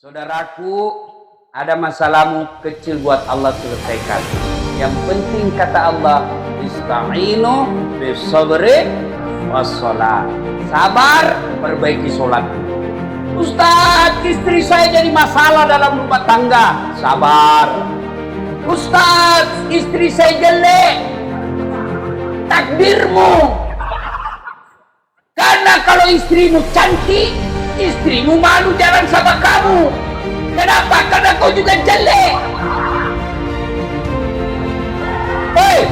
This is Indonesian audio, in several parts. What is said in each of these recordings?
Saudaraku, ada masalahmu kecil buat Allah selesaikan. Yang penting kata Allah, ista'inu bisabri wassalat. Sabar, perbaiki sholat. Ustaz, istri saya jadi masalah dalam rumah tangga. Sabar. Ustaz, istri saya jelek. Takdirmu. Karena kalau istrimu cantik, istrimu malu jalan sama kamu. Kenapa? Karena kau juga jelek. Hei,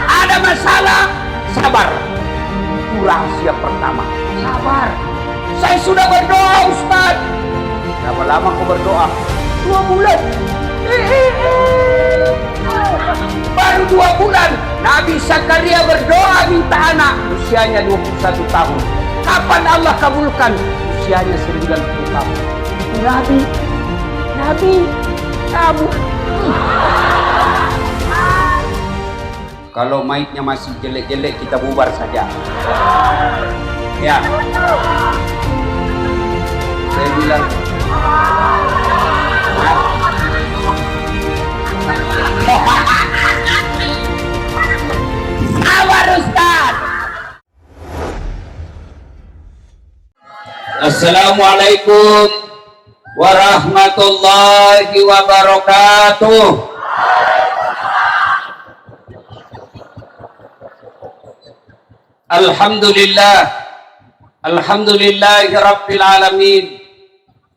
ada masalah, sabar. Itu rahasia pertama, sabar. Saya sudah berdoa, Ustaz. Berapa lama kau berdoa? 2 bulan. Baru 2 bulan Nabi Zakaria berdoa minta anak, usianya 21 tahun. Kapan Allah kabulkan? Usianya 90 tahun. Nabi kamu. Kalau maitnya masih jelek-jelek, kita bubar saja. Ya. Saya bilang sabar, Ustaz. Assalamualaikum warahmatullahi wabarakatuh. Alhamdulillahi rabbil alamin.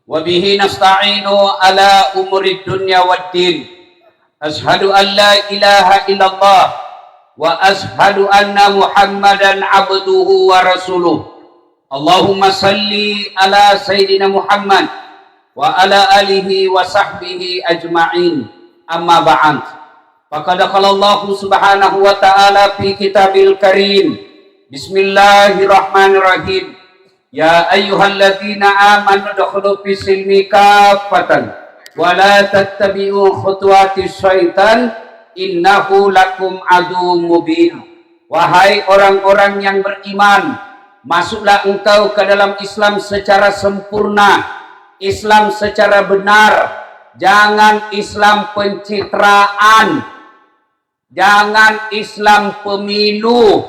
Wabihi nasta'inu ala umurid dunya waddin. Ashhadu an la ilaha illallah wa ashhadu anna Muhammadan abduhu wa rasuluh. Allahumma salli ala Sayyidina Muhammad wa ala alihi wa sahbihi ajma'in. Amma ba'd. Faqad qala Allah subhanahu wa ta'ala fi kitabil karim. Bismillahirrahmanirrahim. Ya ayyuhalladzina amanu udkhulu fis silmi kaffatan wa la tattabi'u khutuwatis syaitan innahu lakum aduwwum mubin. Wahai orang-orang yang beriman, masuklah engkau ke dalam Islam secara sempurna, Islam secara benar. Jangan Islam pencitraan, jangan Islam pemilu.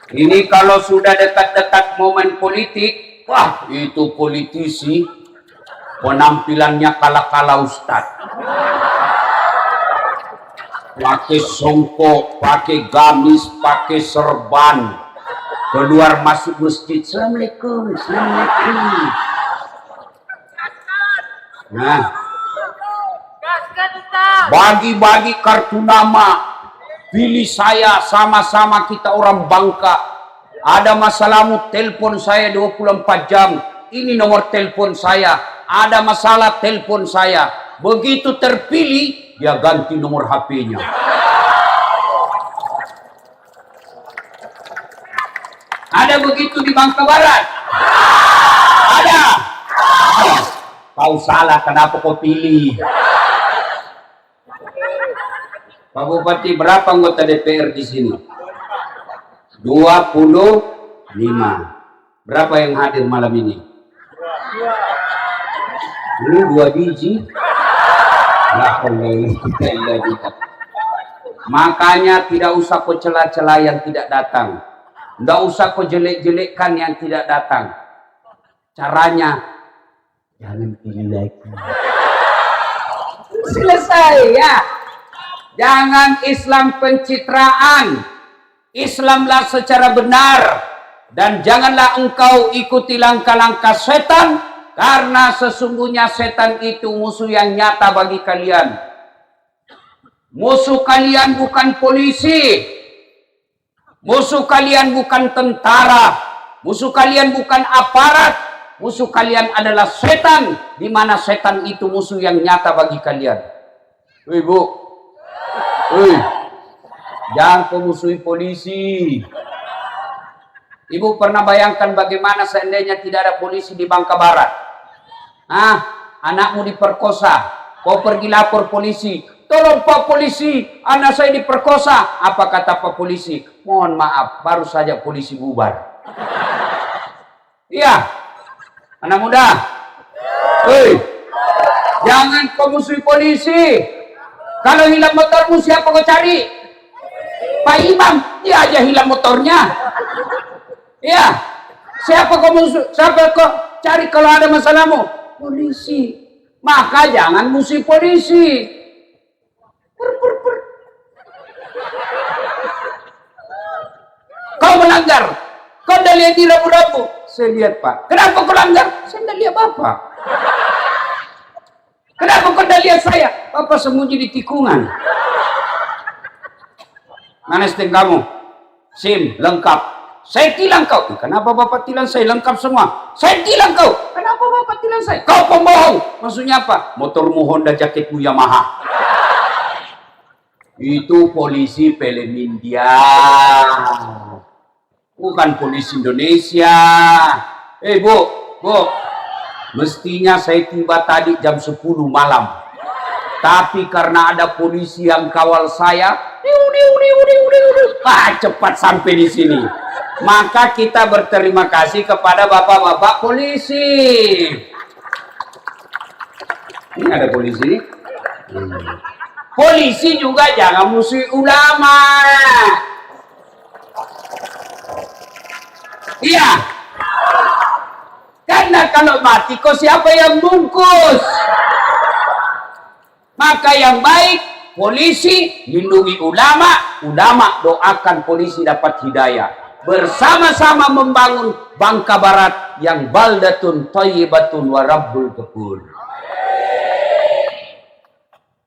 Ini kalau sudah dekat-dekat momen politik, wah itu politisi penampilannya kala-kala Ustaz. Pakai songkok, pakai gamis, pakai serban, keluar masuk masjid, Assalamualaikum, Assalamualaikum. Nah, bagi-bagi kartu nama, pilih saya, sama-sama kita orang Bangka. Ada masalahmu, telepon saya 24 jam. Ini nomor telepon saya. Ada masalah, telepon saya. Begitu terpilih, dia ganti nomor HP-nya. Ada begitu di Bangka Barat? Ada. Kau salah, kenapa kau pilih? Pak Bupati, berapa anggota DPR di sini? 25. Berapa yang hadir malam ini? 2 biji. Makanya tidak usah kau celah-celah yang tidak datang. Tidak usah kau jelek-jelekkan yang tidak datang. Caranya, jangan pilih lagi. Selesai ya. Jangan Islam pencitraan. Islamlah secara benar. Dan janganlah engkau ikuti langkah-langkah setan. Karena sesungguhnya setan itu musuh yang nyata bagi kalian. Musuh kalian bukan polisi. Musuh kalian bukan tentara. Musuh kalian bukan aparat. Musuh kalian adalah setan. Di mana setan itu musuh yang nyata bagi kalian. Ibu. Jangan memusuhi polisi. Ibu pernah bayangkan bagaimana seandainya tidak ada polisi di Bangka Barat? Anakmu diperkosa, kau pergi lapor polisi, tolong Pak Polisi, anak saya diperkosa. Apa kata Pak Polisi? Mohon maaf, baru saja polisi bubar. Iya, anak muda. Hei, jangan kau musuhi polisi. Kalau hilang motormu, siapa kau cari? Pak Imam, dia aja hilang motornya. Iya, siapa kau musuh? Siapa kau cari kalau ada masalahmu? Polisi. Maka jangan musuhi polisi. Kau melanggar. Kau dah lihat di rambu-rambu. Saya lihat Pak. Kenapa kau langgar? Saya tidak lihat Bapak. Kenapa kau dah lihat saya? Bapak sembunyi di tikungan. Mana STNK kamu? SIM lengkap. Saya tilang kau. Kenapa Bapak tilang saya? Lengkap semua. Saya tilang kau. Kenapa Bapak tilang saya? Kau pembohong. Maksudnya apa? Motormu Honda, jaketmu Yamaha. Itu polisi film India. Bukan polisi Indonesia. Bu. Mestinya saya tiba tadi jam 10 malam. Tapi karena ada polisi yang kawal saya, cepat sampai di sini. Maka kita berterima kasih kepada bapak-bapak polisi. Ini ada polisi. Polisi juga jangan musuhi ulama. Iya. Karena kalau mati kok siapa yang bungkus? Maka yang baik, polisi lindungi ulama, ulama doakan polisi dapat hidayah. Bersama-sama membangun Bangka Barat yang baldatun thayyibatun wa rabbul ghafur.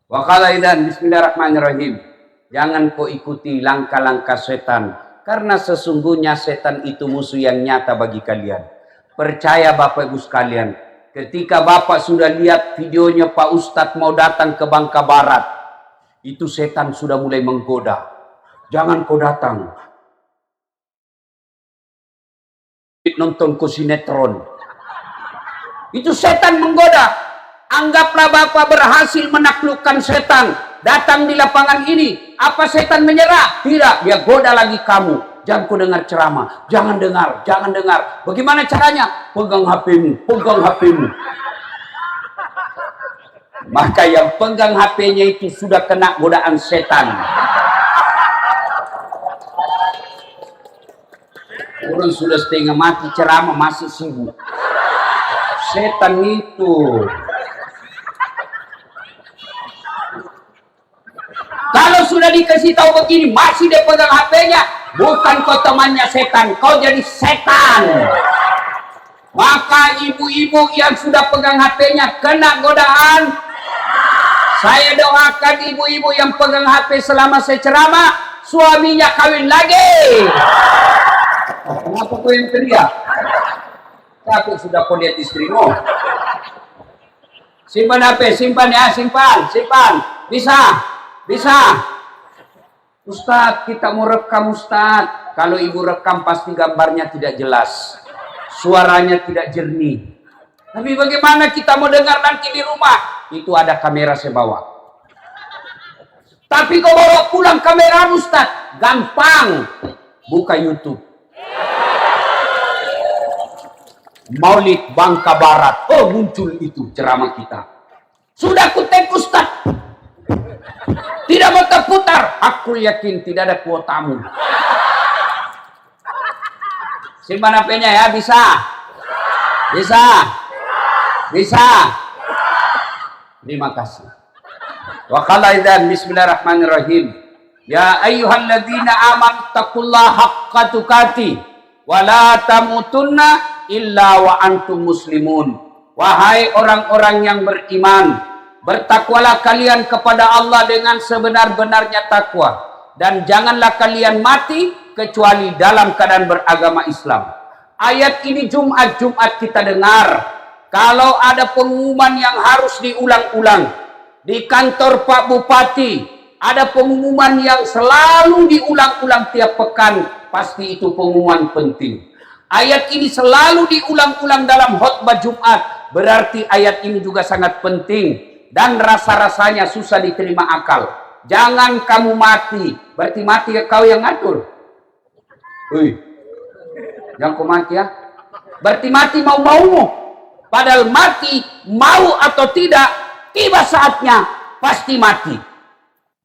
Wa qala idzan bismillahirrahmanirrahim. Jangan kau ikuti langkah-langkah setan, karena sesungguhnya setan itu musuh yang nyata bagi kalian. Percaya Bapak Ibu sekalian, ketika Bapak sudah lihat videonya Pak Ustadz mau datang ke Bangka Barat, itu setan sudah mulai menggoda. Jangan kau datang. Nonton ke sinetron. Itu setan menggoda. Anggaplah Bapak berhasil menaklukkan setan. Datang di lapangan ini. Apa setan menyerah? Tidak, dia goda lagi kamu. Jangan kau dengar ceramah. Jangan dengar. Bagaimana caranya? Pegang HP-mu. Maka yang pegang HP-nya itu sudah kena godaan setan. Orang sudah setengah mati ceramah masih sibuk. Setan itu. Kalau sudah dikasih tahu begini, masih dia pegang HP-nya, bukan kau temannya setan, kau jadi setan. Maka ibu-ibu yang sudah pegang HP-nya kena godaan. Saya doakan ibu-ibu yang pegang HP selama saya ceramah, suaminya kawin lagi. Kenapa kau yang teriak? Aku sudah kau lihat istrimu. Simpan HP, simpan ya, simpan. Bisa. Ustadz, kita mau rekam Ustadz. Kalau ibu rekam pasti gambarnya tidak jelas. Suaranya tidak jernih. Tapi bagaimana kita mau dengar nanti di rumah? Itu ada kamera saya bawa. Tapi kau bawa pulang kamera Ustadz. Gampang. Buka YouTube. Maulid Bangka Barat. Oh, muncul itu ceramah kita. Sudah kutek Ustaz. Tidak mau terputar. Aku yakin tidak ada kuotamu. Simpan HP-nya ya, bisa. Terima kasih. Wa qala idzan bismillahirrahmanirrahim. Ya ayyuhalladzina amanu taqullaha haqqa tuqatih wa la tamutunna illa wa antum muslimun. Wahai orang-orang yang beriman, bertakwalah kalian kepada Allah dengan sebenar-benarnya takwa, dan janganlah kalian mati kecuali dalam keadaan beragama Islam. Ayat ini Jumat kita dengar. Kalau ada pengumuman yang harus diulang-ulang di kantor Pak Bupati, ada pengumuman yang selalu diulang-ulang tiap pekan, pasti itu pengumuman penting. Ayat ini selalu diulang-ulang dalam khutbah Jumat. Berarti ayat ini juga sangat penting. dan rasa-rasanya susah diterima akal. Jangan kamu mati, berarti mati kau yang ngatur. Jangan kau mati ya. Berarti mati mau-maumu. Padahal mati, mau atau tidak, tiba saatnya pasti mati.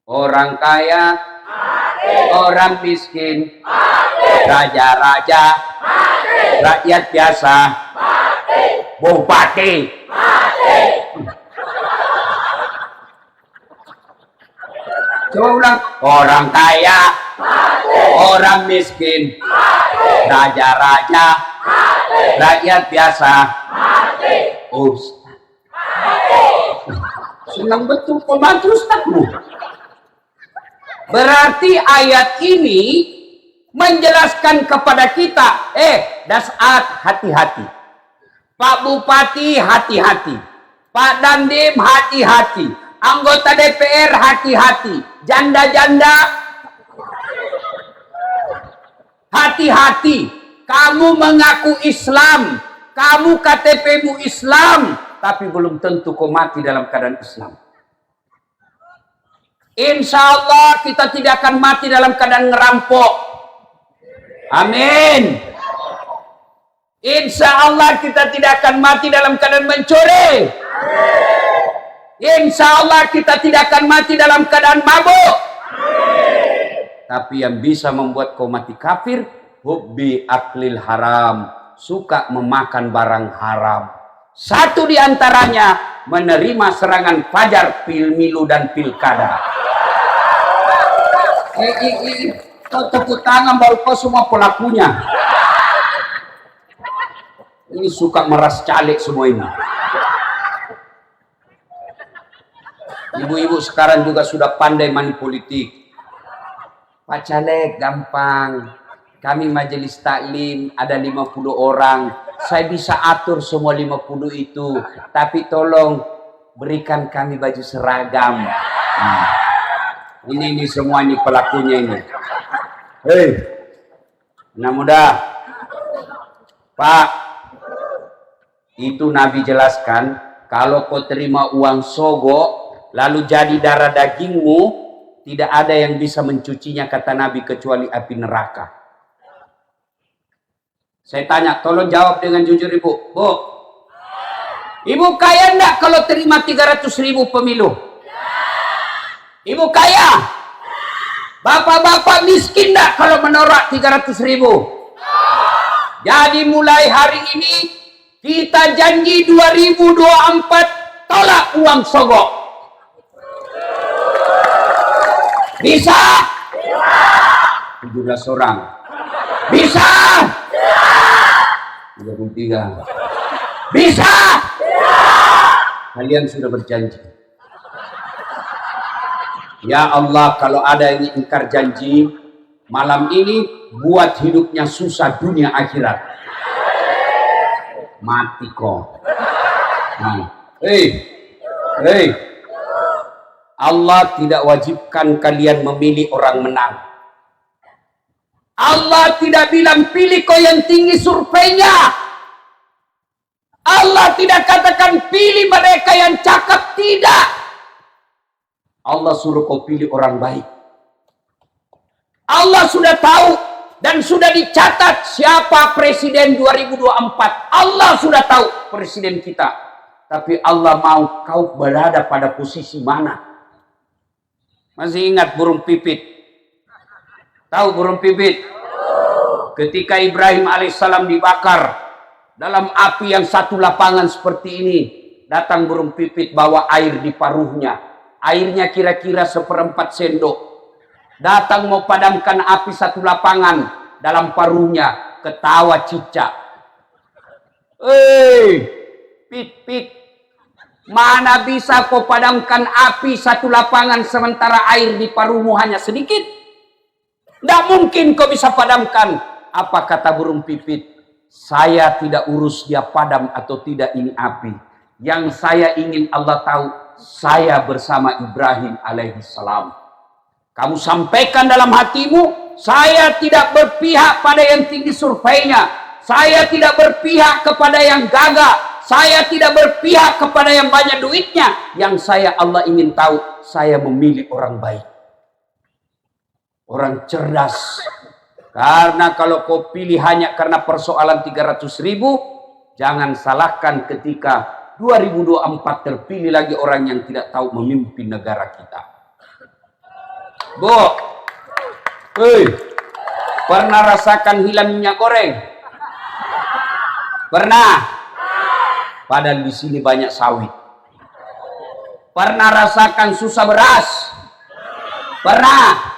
Orang kaya, orang miskin, raja-raja, rakyat biasa, bupati. Coba ulang. Orang kaya, orang miskin, raja-raja, rakyat biasa, Ustaz. Senang betul pembantu Ustazmu. Berarti ayat ini menjelaskan kepada kita, Dasat hati-hati, Pak Bupati hati-hati, Pak Dandim hati-hati, anggota DPR hati-hati, janda-janda hati-hati. Kamu mengaku Islam, kamu KTP-mu Islam, tapi belum tentu kau mati dalam keadaan Islam. Insya Allah kita tidak akan mati dalam keadaan ngerampok. Amin. Insya Allah kita tidak akan mati dalam keadaan mencuri. Insya Allah kita tidak akan mati dalam keadaan mabuk. Tapi yang bisa membuat kau mati kafir, hubbi aklil haram, suka memakan barang haram. Satu di antaranya menerima serangan fajar, pemilu dan pilkada. Kau tepuk tangan baru kau semua pelakunya. Ini suka meras caleg semua ini. Ibu-ibu sekarang juga sudah pandai main politik. Pak Caleg gampang. Kami majelis taklim ada 50 orang. Saya bisa atur semua 50 itu. Tapi tolong berikan kami baju seragam. Ini semua ini pelakunya ini. Hei, anak muda. Pak, itu Nabi jelaskan, kalau kau terima uang sogok, lalu jadi darah dagingmu, tidak ada yang bisa mencucinya, kata Nabi, kecuali api neraka. Saya tanya, tolong jawab dengan jujur ibu. Bu, ibu kaya enggak kalau terima 300.000 pemilu? Ibu kaya? Bapak-bapak miskin enggak kalau menorak 300.000? Jadi mulai hari ini kita janji 2024 tolak uang sogok. Bisa? 17 orang. Bisa? 33. Bisa? Kalian sudah berjanji. Ya Allah, kalau ada yang ingkar janji, malam ini buat hidupnya susah dunia akhirat. Mati kok. Hei. Allah tidak wajibkan kalian memilih orang menang. Allah tidak bilang pilih kau yang tinggi surveinya. Allah tidak katakan pilih mereka yang cakap, tidak. Allah suruh kau pilih orang baik. Allah sudah tahu dan sudah dicatat siapa presiden 2024. Allah sudah tahu presiden kita. Tapi Allah mau kau berada pada posisi mana? Masih ingat burung pipit? Tahu burung pipit? Ketika Ibrahim alaihissalam dibakar dalam api yang satu lapangan seperti ini, datang burung pipit bawa air di paruhnya. Airnya kira-kira 1/4 sendok. Datang mau padamkan api satu lapangan dalam paruhnya, ketawa cicak. Pit, mana bisa kau padamkan api satu lapangan sementara air di paruhmu hanya sedikit? Tidak mungkin kau bisa padamkan. Apa kata burung pipit? Saya tidak urus dia padam atau tidak ini api. Yang saya ingin Allah tahu, saya bersama Ibrahim alaihissalam. Kamu sampaikan dalam hatimu, saya tidak berpihak pada yang tinggi surveinya. Saya tidak berpihak kepada yang gagah. Saya tidak berpihak kepada yang banyak duitnya. Yang Allah ingin tahu, saya memilih orang baik. Orang cerdas. Karena kalau kau pilih hanya karena persoalan 300.000, jangan salahkan ketika 2024 terpilih lagi orang yang tidak tahu memimpin negara kita. Bu, pernah rasakan hilang minyak goreng? Pernah? Padahal di sini banyak sawit. Pernah rasakan susah beras? Pernah?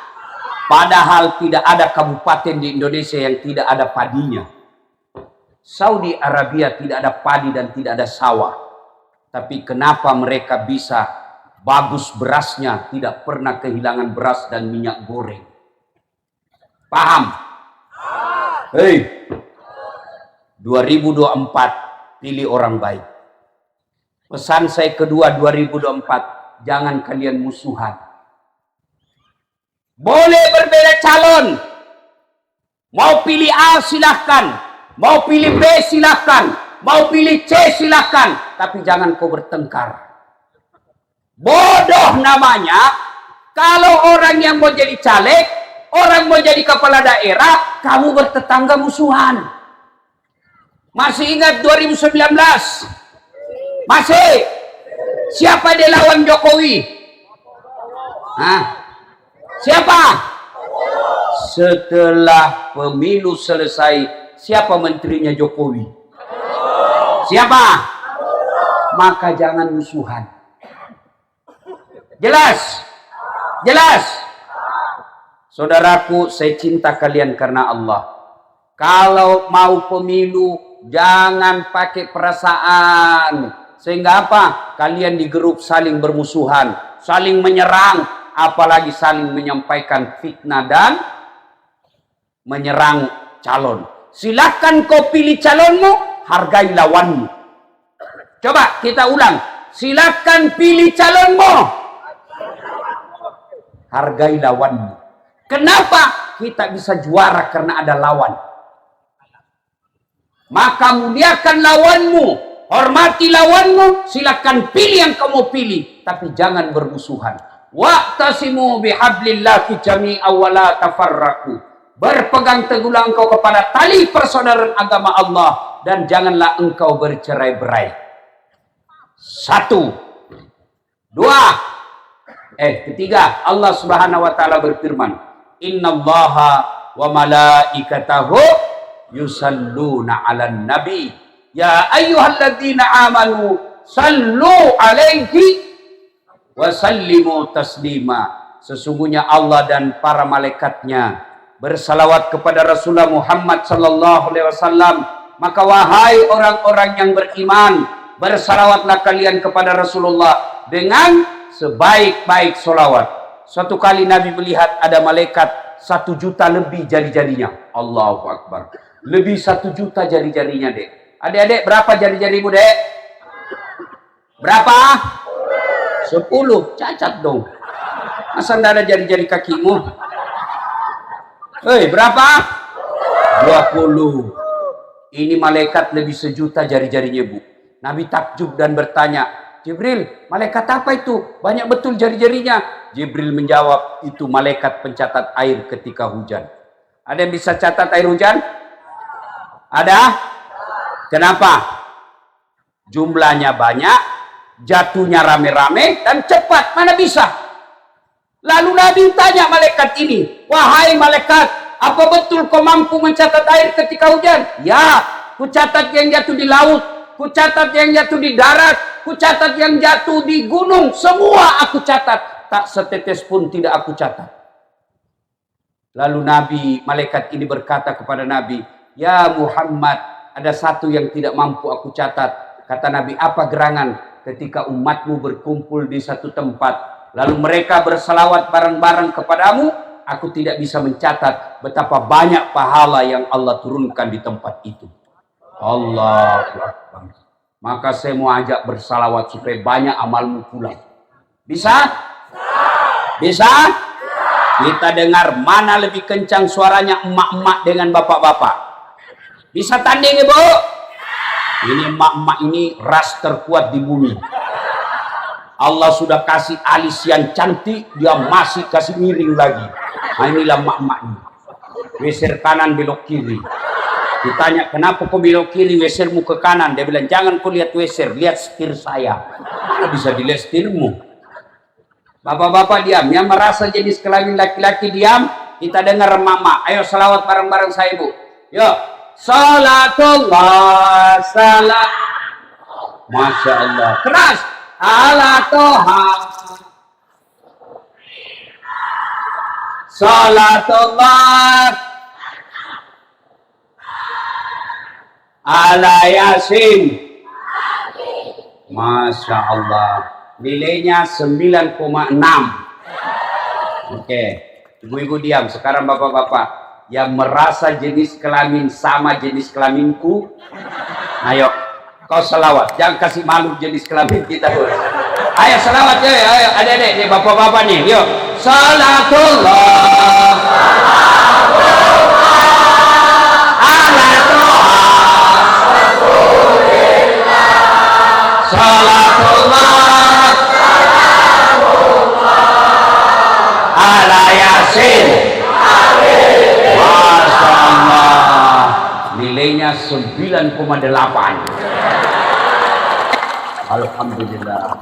Padahal tidak ada kabupaten di Indonesia yang tidak ada padinya. Saudi Arabia tidak ada padi dan tidak ada sawah. Tapi kenapa mereka bisa bagus berasnya, tidak pernah kehilangan beras dan minyak goreng? Paham? 2024 pilih orang baik. Pesan saya kedua 2024, jangan kalian musuhan. Boleh berbeda calon. Mau pilih A silahkan. Mau pilih B silahkan. Mau pilih C silahkan. Tapi jangan kau bertengkar. Bodoh namanya kalau orang yang mau jadi caleg, orang mau jadi kepala daerah, kamu bertetangga musuhan. Masih ingat 2019? Masih? Siapa dia lawan Jokowi? Siapa? Setelah pemilu selesai, siapa menterinya Jokowi? Siapa? Maka jangan musuhan. Jelas? Jelas? Saudaraku, saya cinta kalian karena Allah. Kalau mau pemilu, jangan pakai perasaan. Sehingga apa? Kalian di grup saling bermusuhan, saling menyerang. Apalagi saling menyampaikan fitnah dan menyerang calon. Silakan kau pilih calonmu, hargai lawanmu. Coba kita ulang. Silakan pilih calonmu, hargai lawanmu. Kenapa kita bisa juara? Karena ada lawan. Maka muliakan lawanmu, hormati lawanmu. Silakan pilih yang kamu pilih, tapi jangan bermusuhan. Wa'tasimu bihablillahi jami'an wa la tafarraqu. Berpegang teguhlah engkau kepada tali persaudaraan agama Allah dan janganlah engkau bercerai-berai. 1, 2, ketiga, Allah Subhanahu wa taala berfirman, "Innallaha wa malaikatahu yusalluna 'alan nabi. Ya ayyuhalladzina amanu sallu 'alaihi wasallimu taslima." Sesungguhnya Allah dan para malaikatnya bersalawat kepada Rasulullah Muhammad sallallahu alaihi wasallam. Maka wahai orang-orang yang beriman, bersalawatlah kalian kepada Rasulullah dengan sebaik-baik salawat. Suatu kali Nabi melihat ada malaikat 1 juta lebih jari-jarinya. Allahu Akbar. Lebih 1 juta jari-jarinya, Dek. Adik-adik, berapa jari-jarimu, Dek? Berapa? 10, cacat dong. Masa tidak ada jari-jari kakimu? Berapa? 20. Ini malaikat lebih 1 juta jari-jarinya, Bu. Nabi takjub dan bertanya, Jibril, malaikat apa itu? Banyak betul jari-jarinya. Jibril menjawab, itu malaikat pencatat air ketika hujan. Ada yang bisa catat air hujan? Ada? Kenapa? Jumlahnya banyak, jatuhnya rame-rame dan cepat. Mana bisa? Lalu Nabi tanya malaikat ini, wahai malaikat, apa betul kau mampu mencatat air ketika hujan? Ya, ku catat yang jatuh di laut, ku catat yang jatuh di darat, ku catat yang jatuh di gunung, semua aku catat. Tak setetes pun tidak aku catat. Lalu malaikat ini berkata kepada Nabi, ya Muhammad, ada satu yang tidak mampu aku catat. Kata Nabi, apa gerangan? Ketika umatmu berkumpul di satu tempat, lalu mereka berselawat bareng-bareng kepadamu, aku tidak bisa mencatat betapa banyak pahala yang Allah turunkan di tempat itu. Allahu Akbar. Maka saya mau ajak bersalawat supaya banyak amalmu pulang. Bisa? Bisa? Kita dengar mana lebih kencang suaranya emak-emak dengan bapak-bapak. Bisa tanding, Ibu? Ini emak-emak ini ras terkuat di bumi. Allah sudah kasih alis yang cantik, dia masih kasih miring lagi. Nah, inilah emak-emak ini. Weser kanan belok kiri. Ditanya, kenapa kau belok kiri, wesermu ke kanan? Dia bilang, jangan kau lihat weser, lihat setir saya. Mana bisa dilihat setirmu? Bapak-bapak diam, yang merasa jenis kelamin laki-laki diam. Kita dengar mama. Ayo salawat bareng-bareng saya, Bu. Yuk. Salatullah salam. Masya Allah. Keras. Ala Toha. Salatullah ala Yasin. Masya Allah. Nilainya 9,6. Oke. Ibu-ibu diam. Sekarang bapak-bapak yang merasa jenis kelamin sama jenis kelaminku, ayo kau selawat, jangan kasih malu jenis kelamin kita dulu. Ayo selawat ya, ayo adik-adik nih, bapak-bapak nih, yuk. Salatullah ala Toha. Salatullah ala Yasin. Masya Allah, nilainya 9,8. Alhamdulillah.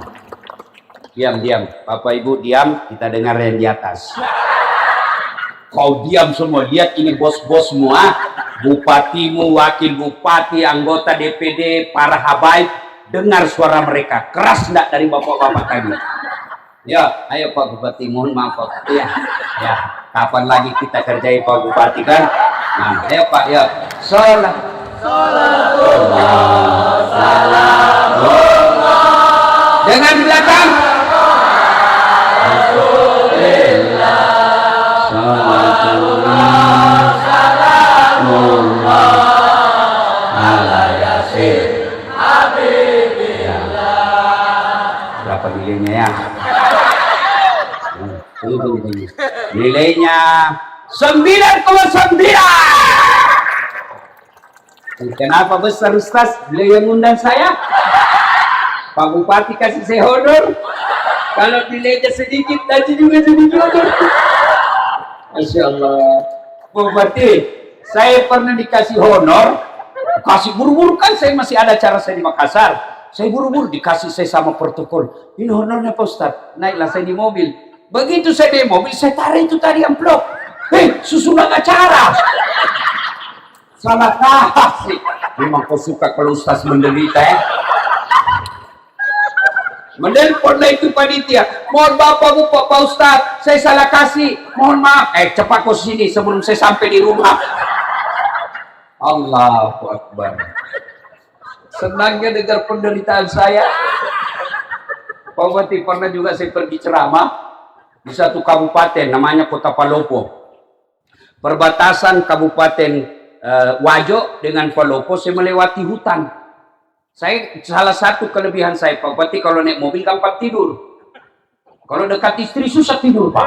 Diam, Bapak Ibu diam, kita dengar yang di atas. Kau diam semua, lihat ini bos-bos semua, bupatimu, wakil bupati, anggota DPD, para habaib, dengar suara mereka. Keras enggak dari bapak-bapak tadi? Ya, ayo Pak Bupati, mohon maaf Pak Bupati ya. Ya, kapan lagi kita kerjai Pak Bupati kan? Nah, ayo Pak, ya. Dengan di belakang. Berapa nilainya ya? Nilainya 9,9. Kenapa besar Ustaz? Beliau yang undang saya. Pak Bupati kasih saya honor. Kalau nilainya sedikit, nanti juga sedikit honor. Masya Allah. Pak Bupati, saya pernah dikasih honor. Kasih buru-buru kan, saya masih ada acara saya di Makassar. Saya buru-buru dikasih saya sama protokol. Ini honornya Pak Ustaz. Naiklah saya di mobil. Begitu saya di mobil, saya tarik itu tadi amplop. Hei, susunan acara. Salah kasih. Memang kau suka kalau Ustaz menderita ya. Menelponlah itu panitia. Mohon Bapak Pak Ustaz, saya salah kasih. Mohon maaf. Cepat kau sini sebelum saya sampai di rumah. Allahu Akbar. Senangnya dengar penderitaan saya. Pak Bupati, pernah juga saya pergi ceramah di satu kabupaten namanya Kota Palopo. Perbatasan Kabupaten Wajo dengan Palopo, saya melewati hutan. Saya salah satu kelebihan saya Pak Bupati, kalau naik mobil gampang tidur. Kalau dekat istri susah tidur Pak.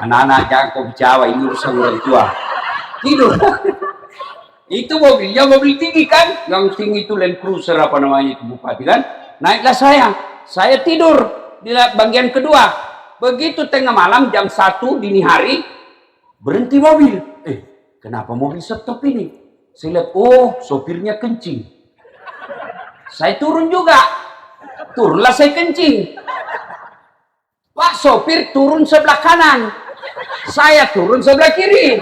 Anak-anak jangan kau bicara, ini urusan orang tua. Tidur. Itu mobilnya mobil tinggi kan, yang tinggi itu Land Cruiser apa namanya itu Bupati kan. Naiklah saya tidur di bagian kedua. Begitu tengah malam jam 1 dini hari berhenti mobil. Kenapa mobil stop ini? Saya lihat, oh sopirnya kencing. Saya turun juga. Turunlah saya kencing. Pak sopir turun sebelah kanan, saya turun sebelah kiri.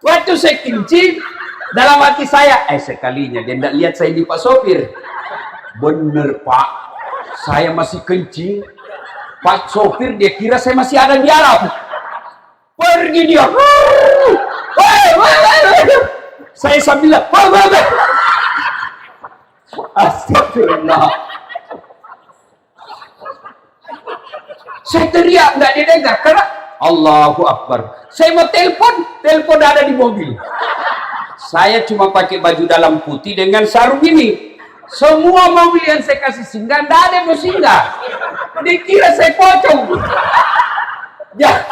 Waktu saya kencing, dalam hati saya, sekalinya dia tidak lihat saya di Pak sopir. Bener Pak, saya masih kencing. Pak sopir dia kira saya masih ada di alam. Pergi dia. Saya sambil astagfirullah. Saya teriak, nggak didengar karena Allahu Akbar. Saya mau telepon ada di mobil. Saya cuma pakai baju dalam putih dengan sarung ini. Semua mobil yang saya kasih singgah, nggak ada yang mau singgah. Dikira saya pocong. Ya.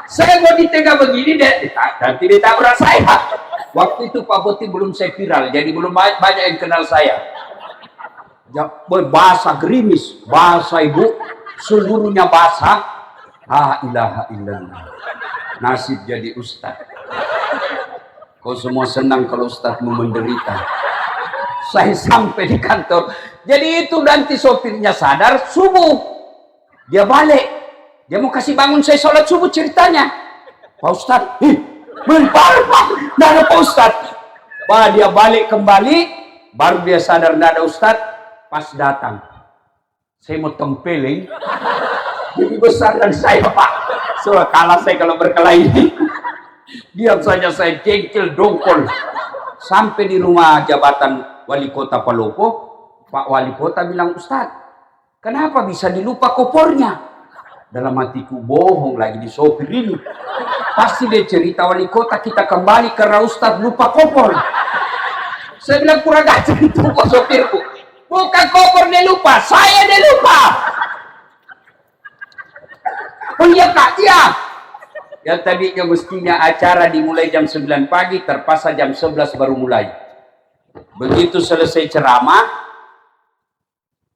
Saya mau di tengah begini, nanti ditabrak saya. Waktu itu Pak Boti belum saya viral, jadi belum banyak yang kenal saya. Ya, bahasa gerimis, bahasa ibu, seluruhnya bahasa. La ilaha illallah. Nasib jadi ustaz. Kau semua senang kalau ustazmu menderita. Saya sampai di kantor. Jadi itu nanti sopirnya sadar, subuh. Dia balik. Dia mau kasih bangun saya sholat subuh ceritanya. Pak Ustaz, tidak ada Pak Ustaz. Bah, dia balik kembali, baru dia sadar tidak ada Ustaz. Pas datang, saya mau tempelin. Lebih besar dari saya Pak. So, kalah saya kalau berkelahi. Diam saja saya jengkel dongkol. Sampai di rumah jabatan wali kota Palopo, Pak wali kota bilang, Ustaz, kenapa bisa dilupa kopornya? Dalam hatiku, bohong lagi di sopir ini. Pasti dia cerita wali kota, kita kembali karena Ustaz lupa kopor. Saya bilang kurang ajar itu kok sopirku. Bukan kopor dia lupa, saya dia lupa. Oh iya Kak, iya. Yang tadinya mestinya acara dimulai jam 9 pagi, terpaksa jam 11 baru mulai. Begitu selesai ceramah,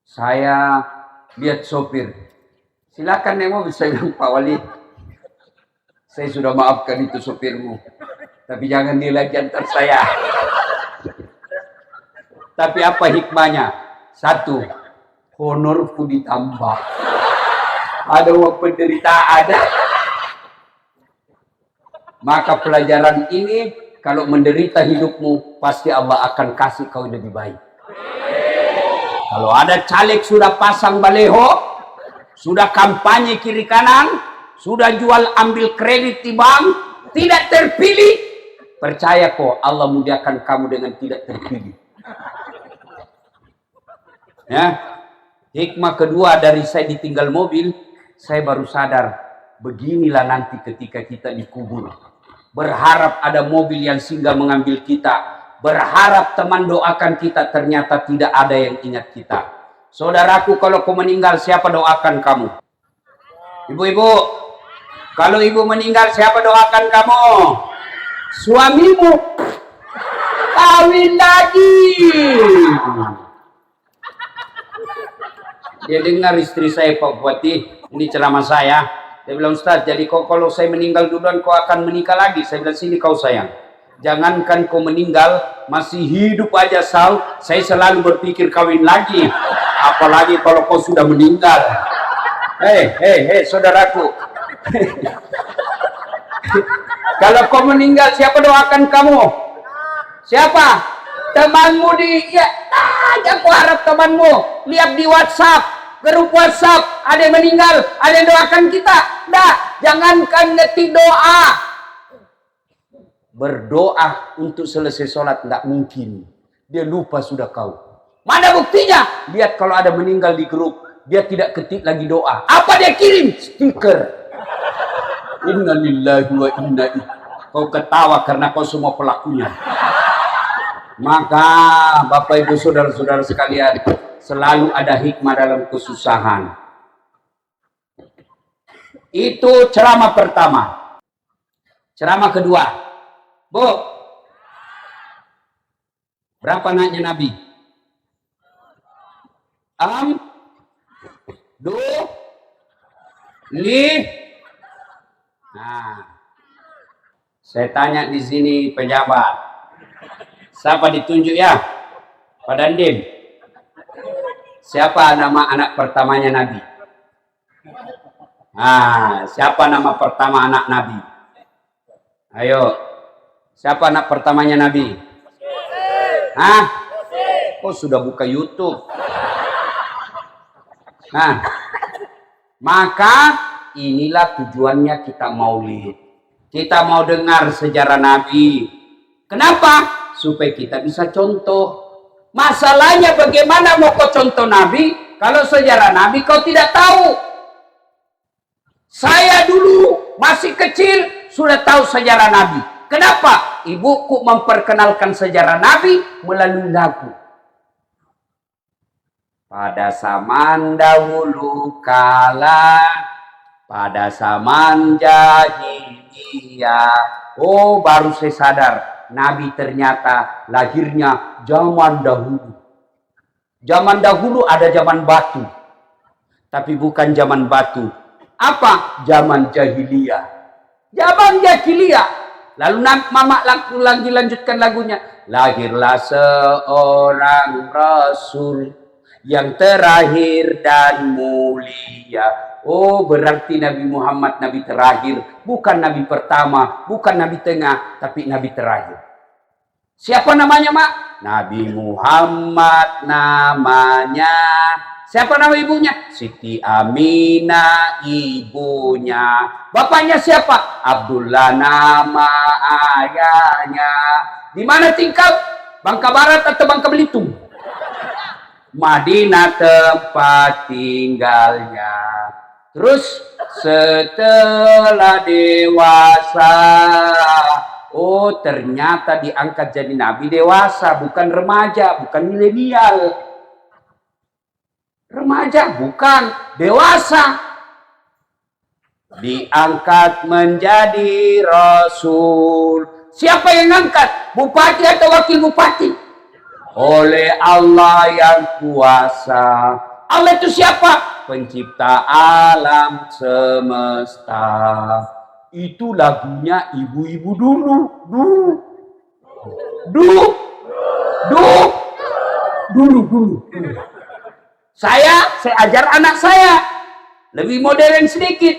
saya lihat sopir. Silakan Nemo, bisa bilang Pak Wali. Saya sudah maafkan itu sopirmu. Tapi jangan nilai jantan saya. Tapi apa hikmahnya? Satu, honorku ditambah. Ada uang penderitaan. Maka pelajaran ini, kalau menderita hidupmu, pasti Allah akan kasih kau lebih baik. Kalau ada caleg sudah pasang baleho, sudah kampanye kiri kanan, sudah jual ambil kredit di bank, tidak terpilih, percaya kok Allah muliakan kamu dengan tidak terpilih. Ya, hikmah kedua dari saya ditinggal mobil, saya baru sadar, beginilah nanti ketika kita dikubur. Berharap ada mobil yang singgah mengambil kita, berharap teman doakan kita, ternyata tidak ada yang ingat kita. Saudaraku, kalau kau meninggal, siapa doakan kamu? Ibu-ibu, kalau ibu meninggal, siapa doakan kamu? Suamimu. Kawin lagi. Dia dengar istri saya, Pak Bupati, ini ceramah saya. Dia bilang, Ustaz, jadi kau kalau saya meninggal duluan, kau akan menikah lagi. Saya bilang, sini kau sayang. Jangankan kau meninggal, masih hidup aja Sal, saya selalu berpikir kawin lagi. Apalagi kalau kau sudah meninggal. Hei, saudaraku. Kalau kau meninggal, siapa doakan kamu? Siapa? Temanmu ya, aja aku harap temanmu. Lihat di WhatsApp, grup WhatsApp, ada yang meninggal, ada yang doakan kita. Dah, jangankan ngetik doa. Berdoa untuk selesai sholat tidak mungkin. Dia lupa sudah kau. Mana buktinya? Lihat kalau ada meninggal di grup, dia tidak ketik lagi doa. Apa dia kirim? Stiker. Inna lillahi wa inna ilaihi. Kau ketawa karena kau semua pelakunya. Maka Bapak Ibu Saudara-saudara sekalian, selalu ada hikmah dalam kesusahan. Itu ceramah pertama. Ceramah kedua. Bu, berapa anaknya Nabi? Nah, saya tanya di sini pejabat. Siapa ditunjuk ya? Pak Dandim. Siapa nama anak pertamanya Nabi? Nah, siapa nama pertama anak Nabi? Ayo. Siapa anak pertamanya Nabi? Hah? Oh, sudah buka YouTube. Nah, maka inilah tujuannya kita maulid. Kita mau dengar sejarah Nabi. Kenapa? Supaya kita bisa contoh. Masalahnya bagaimana mau kau contoh Nabi kalau sejarah Nabi kau tidak tahu. Saya dulu masih kecil sudah tahu sejarah Nabi. Kenapa? Ibuku memperkenalkan sejarah Nabi melalui lagu. Pada zaman dahulu kala, pada zaman jahiliyah. Oh, baru saya sadar. Nabi ternyata lahirnya zaman dahulu. Zaman dahulu ada zaman batu. Tapi bukan zaman batu. Apa? Zaman jahiliyah. Zaman jahiliyah. Lalu Mama lagi lanjutkan lagunya. Lahirlah seorang Rasul yang terakhir dan mulia. Oh, berarti Nabi Muhammad Nabi terakhir. Bukan Nabi pertama, bukan Nabi tengah, tapi Nabi terakhir. Siapa namanya, Mak? Nabi Muhammad namanya. Siapa nama ibunya? Siti Aminah ibunya. Bapaknya siapa? Abdullah nama ayahnya. Di mana tinggal? Bangka Barat atau Bangka Belitung? Madinah tempat tinggalnya. Terus setelah dewasa, oh ternyata diangkat jadi nabi dewasa, bukan remaja, bukan milenial. Remaja bukan, dewasa. Diangkat menjadi rasul. Siapa yang angkat? Bupati atau wakil bupati? Oleh Allah yang kuasa. Allah itu siapa? Pencipta alam semesta. Itu lagunya ibu-ibu dulu. Dulu. Saya ajar anak saya. Lebih modern sedikit.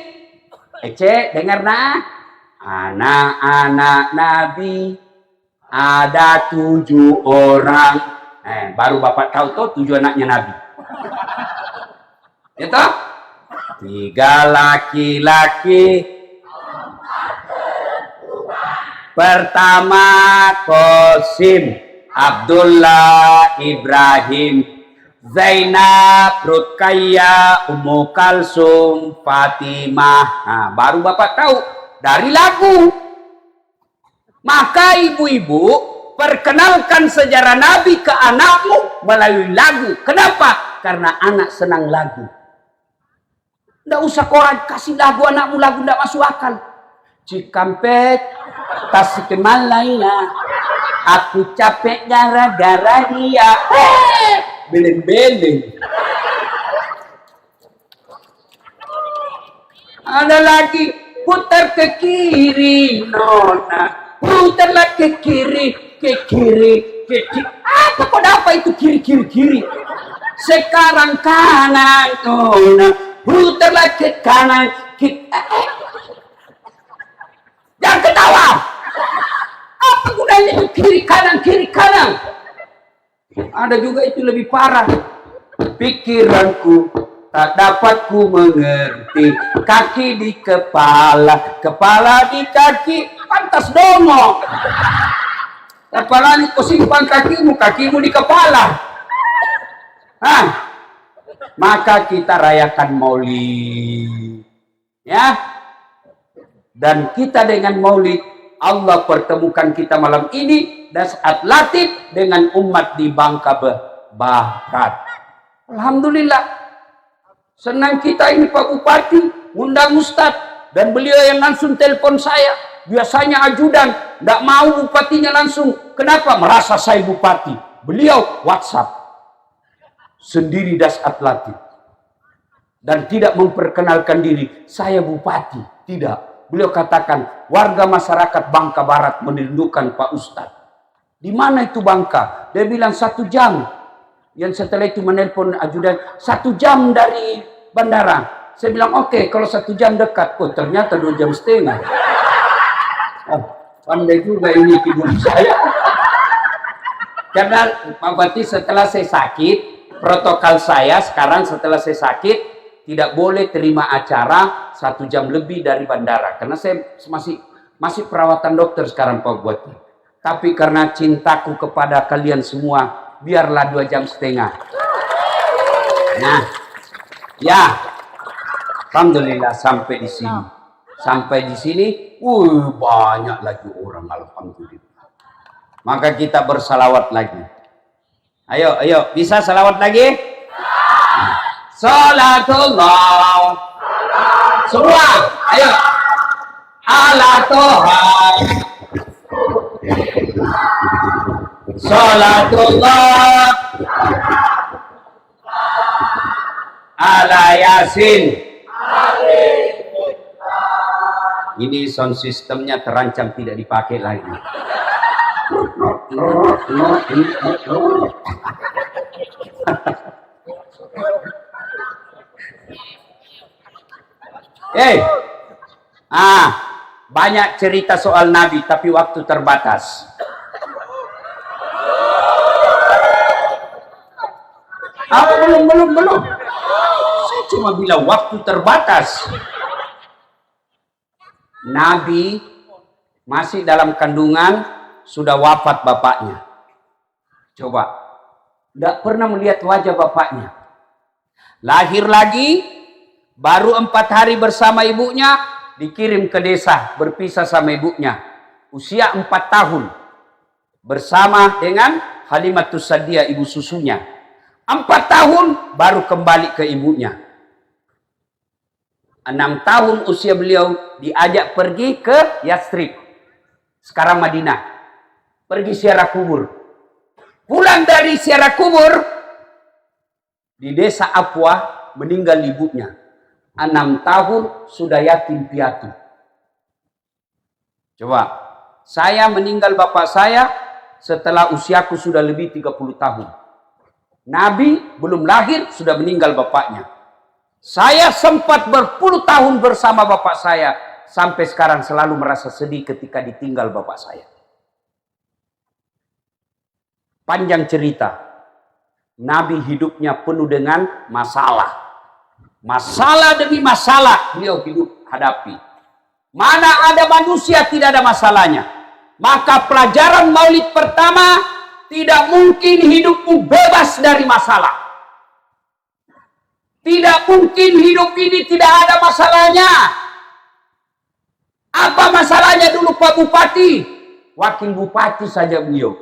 Ece, dengar nah. Anak-anak Nabi ada 7 orang. Baru Bapak tahu tuh 7 anaknya Nabi. Itu 3 laki-laki. Pertama Qasim, Abdullah, Ibrahim, Zainab, Ruqayyah, Ummu Kalsum, Fatimah. Nah, baru Bapak tahu dari lagu. Maka ibu-ibu perkenalkan sejarah Nabi ke anakmu melalui lagu. Kenapa? Karena anak senang lagu. Nggak usah koran kasih lagu anakmu, lagu nggak masuk akal. Cikampek, Tasikmalaya, aku capek gara-gara dia. Beleng-beleng. Ada lagi, putar ke kiri, nona. Putarlah ke kiri, ke kiri, ke kiri. Apa kok apa itu kiri? Sekarang kanan, nona. Putarlah ke kanan, ke... Jangan ketawa. Apa gunanya itu kiri kanan? Ada juga itu lebih parah. Pikiranku tak dapat ku mengerti. Kaki di kepala, kepala di kaki. Pantas dongo. Kepala kau simpan kakimu di kepala. Maka kita rayakan Maulid. Ya. Dan kita dengan Maulid, Allah pertemukan kita malam ini dan saat Latif dengan umat di Bangka Barat. Alhamdulillah. Senang kita ini Pak Bupati, undang Ustadz, dan beliau yang langsung telepon saya. Biasanya ajudan, tidak mau bupatinya langsung. Kenapa? Merasa saya bupati. Beliau WhatsApp. Sendiri Dasat Latif. Dan tidak memperkenalkan diri. Saya bupati. Tidak. Beliau katakan, warga masyarakat Bangka Barat merindukan Pak Ustadz. Di mana itu Bangka? Dia bilang 1 jam. Yang setelah itu menelpon ajudan, 1 jam dari bandara. Saya bilang, oke, kalau 1 jam dekat. Oh, ternyata 2,5 jam. Pandai juga ini ibu saya. Karena Pak Bupati setelah saya sakit, protokol saya sekarang setelah saya sakit, tidak boleh terima acara 1 jam lebih dari bandara. Karena saya masih perawatan dokter sekarang Pak Bupati. Tapi karena cintaku kepada kalian semua, biarlah 2,5 jam. Nah, ya, alhamdulillah sampai di sini. Sampai di sini, banyak lagi orang, alhamdulillah. Maka kita bersalawat lagi. Ayo, bisa salawat lagi? Salatullah. Semua, ayo. Ala Tuhan. Salatullah ala Yasin. Ini sound systemnya terancam tidak dipakai lagi. Banyak cerita soal Nabi, tapi waktu terbatas. Belum. Saya cuma bilang waktu terbatas. Nabi masih dalam kandungan, sudah wafat bapaknya. Coba, tidak pernah melihat wajah bapaknya. Lahir lagi, baru 4 hari bersama ibunya, dikirim ke desa, berpisah sama ibunya. Usia 4 tahun, bersama dengan Halimatus Sa'diyah, ibu susunya. 4 tahun, baru kembali ke ibunya. 6 tahun usia beliau, diajak pergi ke Yastrib, sekarang Madinah. Pergi ziarah kubur. Pulang dari ziarah kubur, di desa Afwah, meninggal ibunya. 6 tahun sudah yatim piatu. Coba, saya meninggal bapak saya setelah usiaku sudah lebih 30 tahun. Nabi belum lahir sudah meninggal bapaknya. Saya sempat berpuluh tahun bersama bapak saya, sampai sekarang selalu merasa sedih ketika ditinggal bapak saya. Panjang cerita, Nabi hidupnya penuh dengan masalah. Masalah demi masalah beliau hidup hadapi. Mana ada manusia tidak ada masalahnya. Maka pelajaran maulid pertama, tidak mungkin hidupmu bebas dari masalah. Tidak mungkin hidup ini tidak ada masalahnya. Apa masalahnya dulu Pak Bupati? Wakil Bupati saja beliau.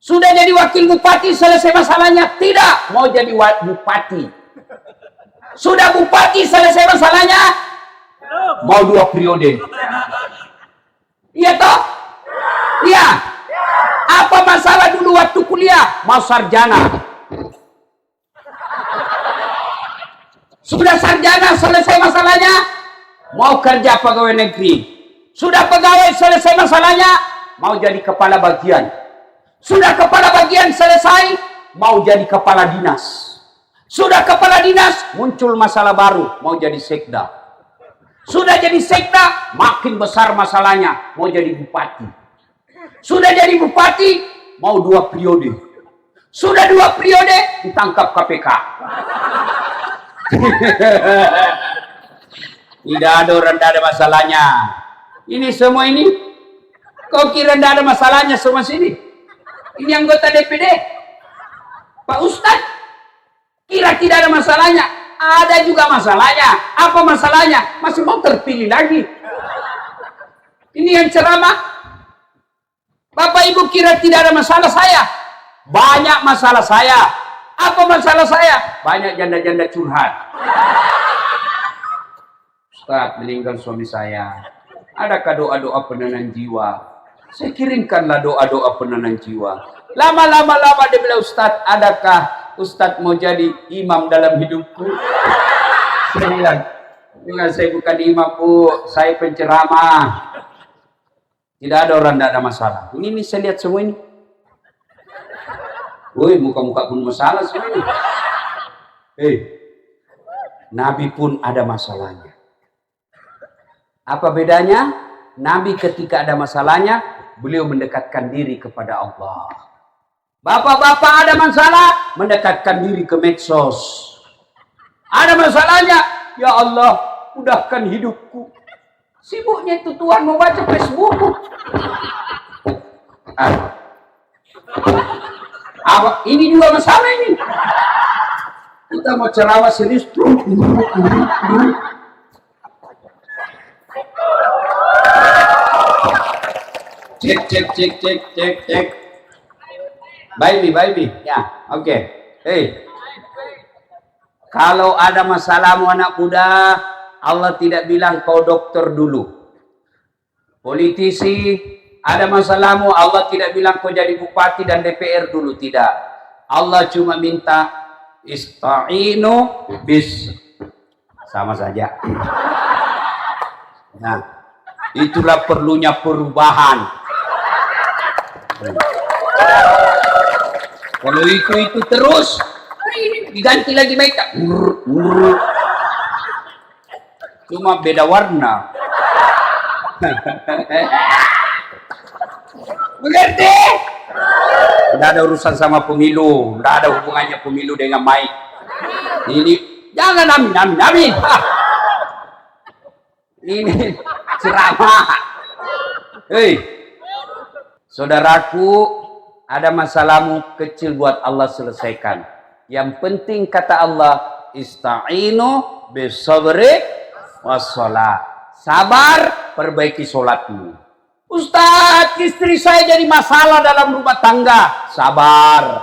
Sudah jadi wakil bupati selesai masalahnya? Tidak, mau jadi bupati. Sudah bupati selesai masalahnya? Mau 2 periode. Iya toh? Iya. Apa masalah dulu waktu kuliah? Mau sarjana. Sudah sarjana selesai masalahnya? Mau kerja pegawai negeri. Sudah pegawai selesai masalahnya? Mau jadi kepala bagian. Sudah kepala bagian selesai? Mau jadi kepala dinas. Sudah kepala dinas, muncul masalah baru, mau jadi sekda. Sudah jadi sekda, makin besar masalahnya, mau jadi bupati. Sudah jadi bupati, mau 2 periode. Sudah 2 periode, ditangkap KPK. Tidak ada orang, tidak ada masalahnya. Ini semua ini, kau kira tidak ada masalahnya semua sini? Ini anggota DPD, Pak Ustadz, kira tidak ada masalahnya? Ada juga masalahnya. Apa masalahnya? Masih mau terpilih lagi. Ini yang ceramah. Bapak Ibu kira tidak ada masalah saya? Banyak masalah saya. Apa masalah saya? Banyak janda-janda curhat. Ustaz, meninggal suami saya. Adakah doa-doa penenang jiwa? Saya kirimkanlah doa-doa penenang jiwa. Lama-lama dia bilang, Ustaz, adakah Ustadz mau jadi imam dalam hidupku? Saya bilang, saya bukan imam Bu, saya penceramah. Tidak ada orang, tidak ada masalah. Ini saya lihat semua ini. Woi, muka-muka pun masalah semua ini. Nabi pun ada masalahnya. Apa bedanya? Nabi ketika ada masalahnya, beliau mendekatkan diri kepada Allah. Bapak-bapak ada masalah, mendekatkan diri ke medsos. Ada masalahnya, ya Allah, mudahkan hidupku. Sibuknya itu Tuhan mau baca Facebook. Ini juga masalah ini. Kita mau ceramah serius. Cek. Baby, ya, oke. Kalau ada masalahmu anak muda, Allah tidak bilang kau dokter dulu. Politisi, ada masalahmu, Allah tidak bilang kau jadi bupati dan DPR dulu, tidak. Allah cuma minta ista'inu bis, sama saja. Nah, itulah perlunya perubahan. Kalau itu terus diganti lagi mereka, cuma beda warna. Mengerti? Tidak ada urusan sama pemilu, tidak ada hubungannya pemilu dengan mic. Ini jangan amin. Ini ceramah. Hei, saudaraku, ada masalahmu kecil buat Allah selesaikan. Yang penting kata Allah, ista'inu bisabri wassalah. Sabar, perbaiki sholatmu. Ustaz, istri saya jadi masalah dalam rumah tangga. Sabar.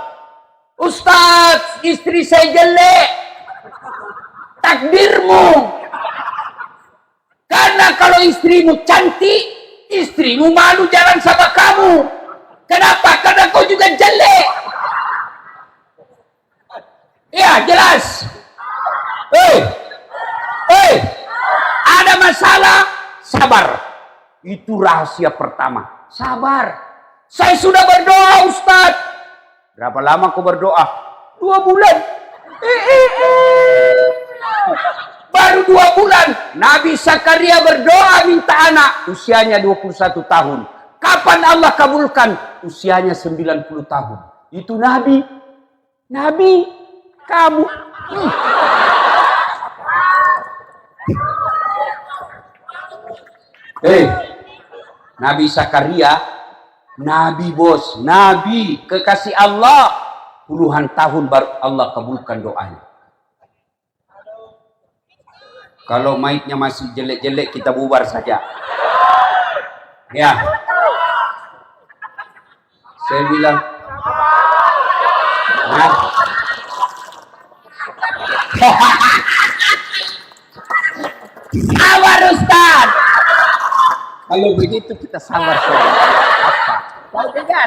Ustaz, istri saya jelek. Takdirmu. Karena kalau istrimu cantik, istrimu malu jalan sama kamu. Kenapa? Karena kau juga jelek. Ya, jelas. Hei, ada masalah, sabar. Itu rahasia pertama, sabar. Saya sudah berdoa, Ustaz. Berapa lama kau berdoa? 2 bulan. Baru 2 bulan, Nabi Zakaria berdoa minta anak, usianya 21 tahun. Kapan Allah kabulkan? Usianya 90 tahun. Itu Nabi. Kamu. Nabi Zakaria, Nabi bos, Nabi kekasih Allah, puluhan tahun baru Allah kabulkan doanya. Kalau maitnya masih jelek-jelek, kita bubar saja. Ya. Saya bilang, nah. Sabar Ustaz. Kalau begitu kita sabar saja. Apa? Kau dengar.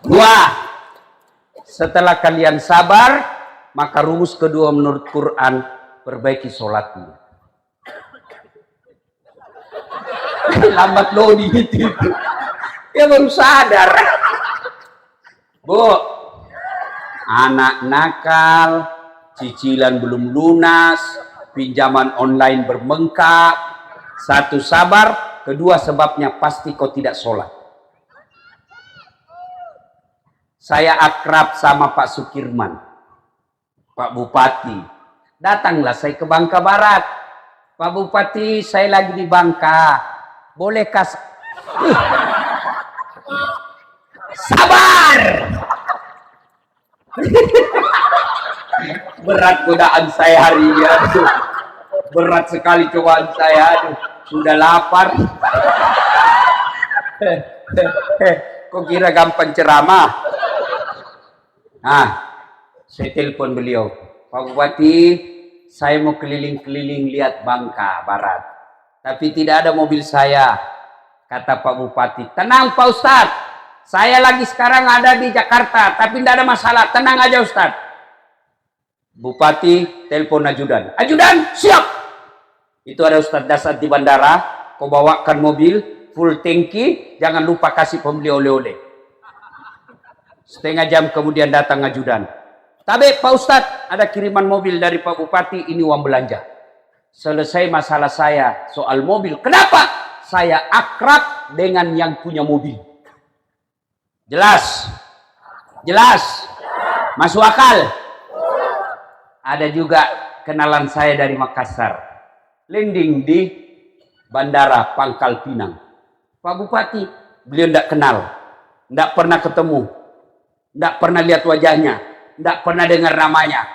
Dua, setelah kalian sabar, maka rumus kedua menurut Quran, perbaiki sholatmu. Lambat loh itu. Dia baru sadar. Bu, anak nakal, cicilan belum lunas, pinjaman online berbengkak. Satu, sabar. Kedua, sebabnya pasti kau tidak sholat. Saya akrab sama Pak Sukirman, Pak Bupati. Datanglah saya ke Bangka Barat. Pak Bupati, saya lagi di Bangka. Bolehkah? Sabar. Berat godaan saya hari ini. Berat sekali cobaan saya. Sudah lapar. Kok kira gampang ceramah? Nah, saya telepon beliau. Pak Bupati, saya mau keliling-keliling lihat Bangka Barat. Tapi tidak ada mobil saya. Kata Pak Bupati, tenang Pak Ustadz. Saya lagi sekarang ada di Jakarta. Tapi tidak ada masalah. Tenang aja Ustadz. Bupati telepon ajudan. Ajudan, siap. Itu ada Ustadz Dasar di bandara. Kau bawakan mobil full tangki. Jangan lupa kasih pembeli oleh-oleh. Setengah jam kemudian datang ajudan. Tapi Pak Ustadz, ada kiriman mobil dari Pak Bupati, ini uang belanja. Selesai masalah saya soal mobil. Kenapa? Saya akrab dengan yang punya mobil. Jelas? Jelas? Masuk akal? Ada juga kenalan saya dari Makassar. Landing di Bandara Pangkal Pinang. Pak Bupati, beliau tidak kenal. Tidak pernah ketemu. Tidak pernah lihat wajahnya. Tidak pernah dengar namanya.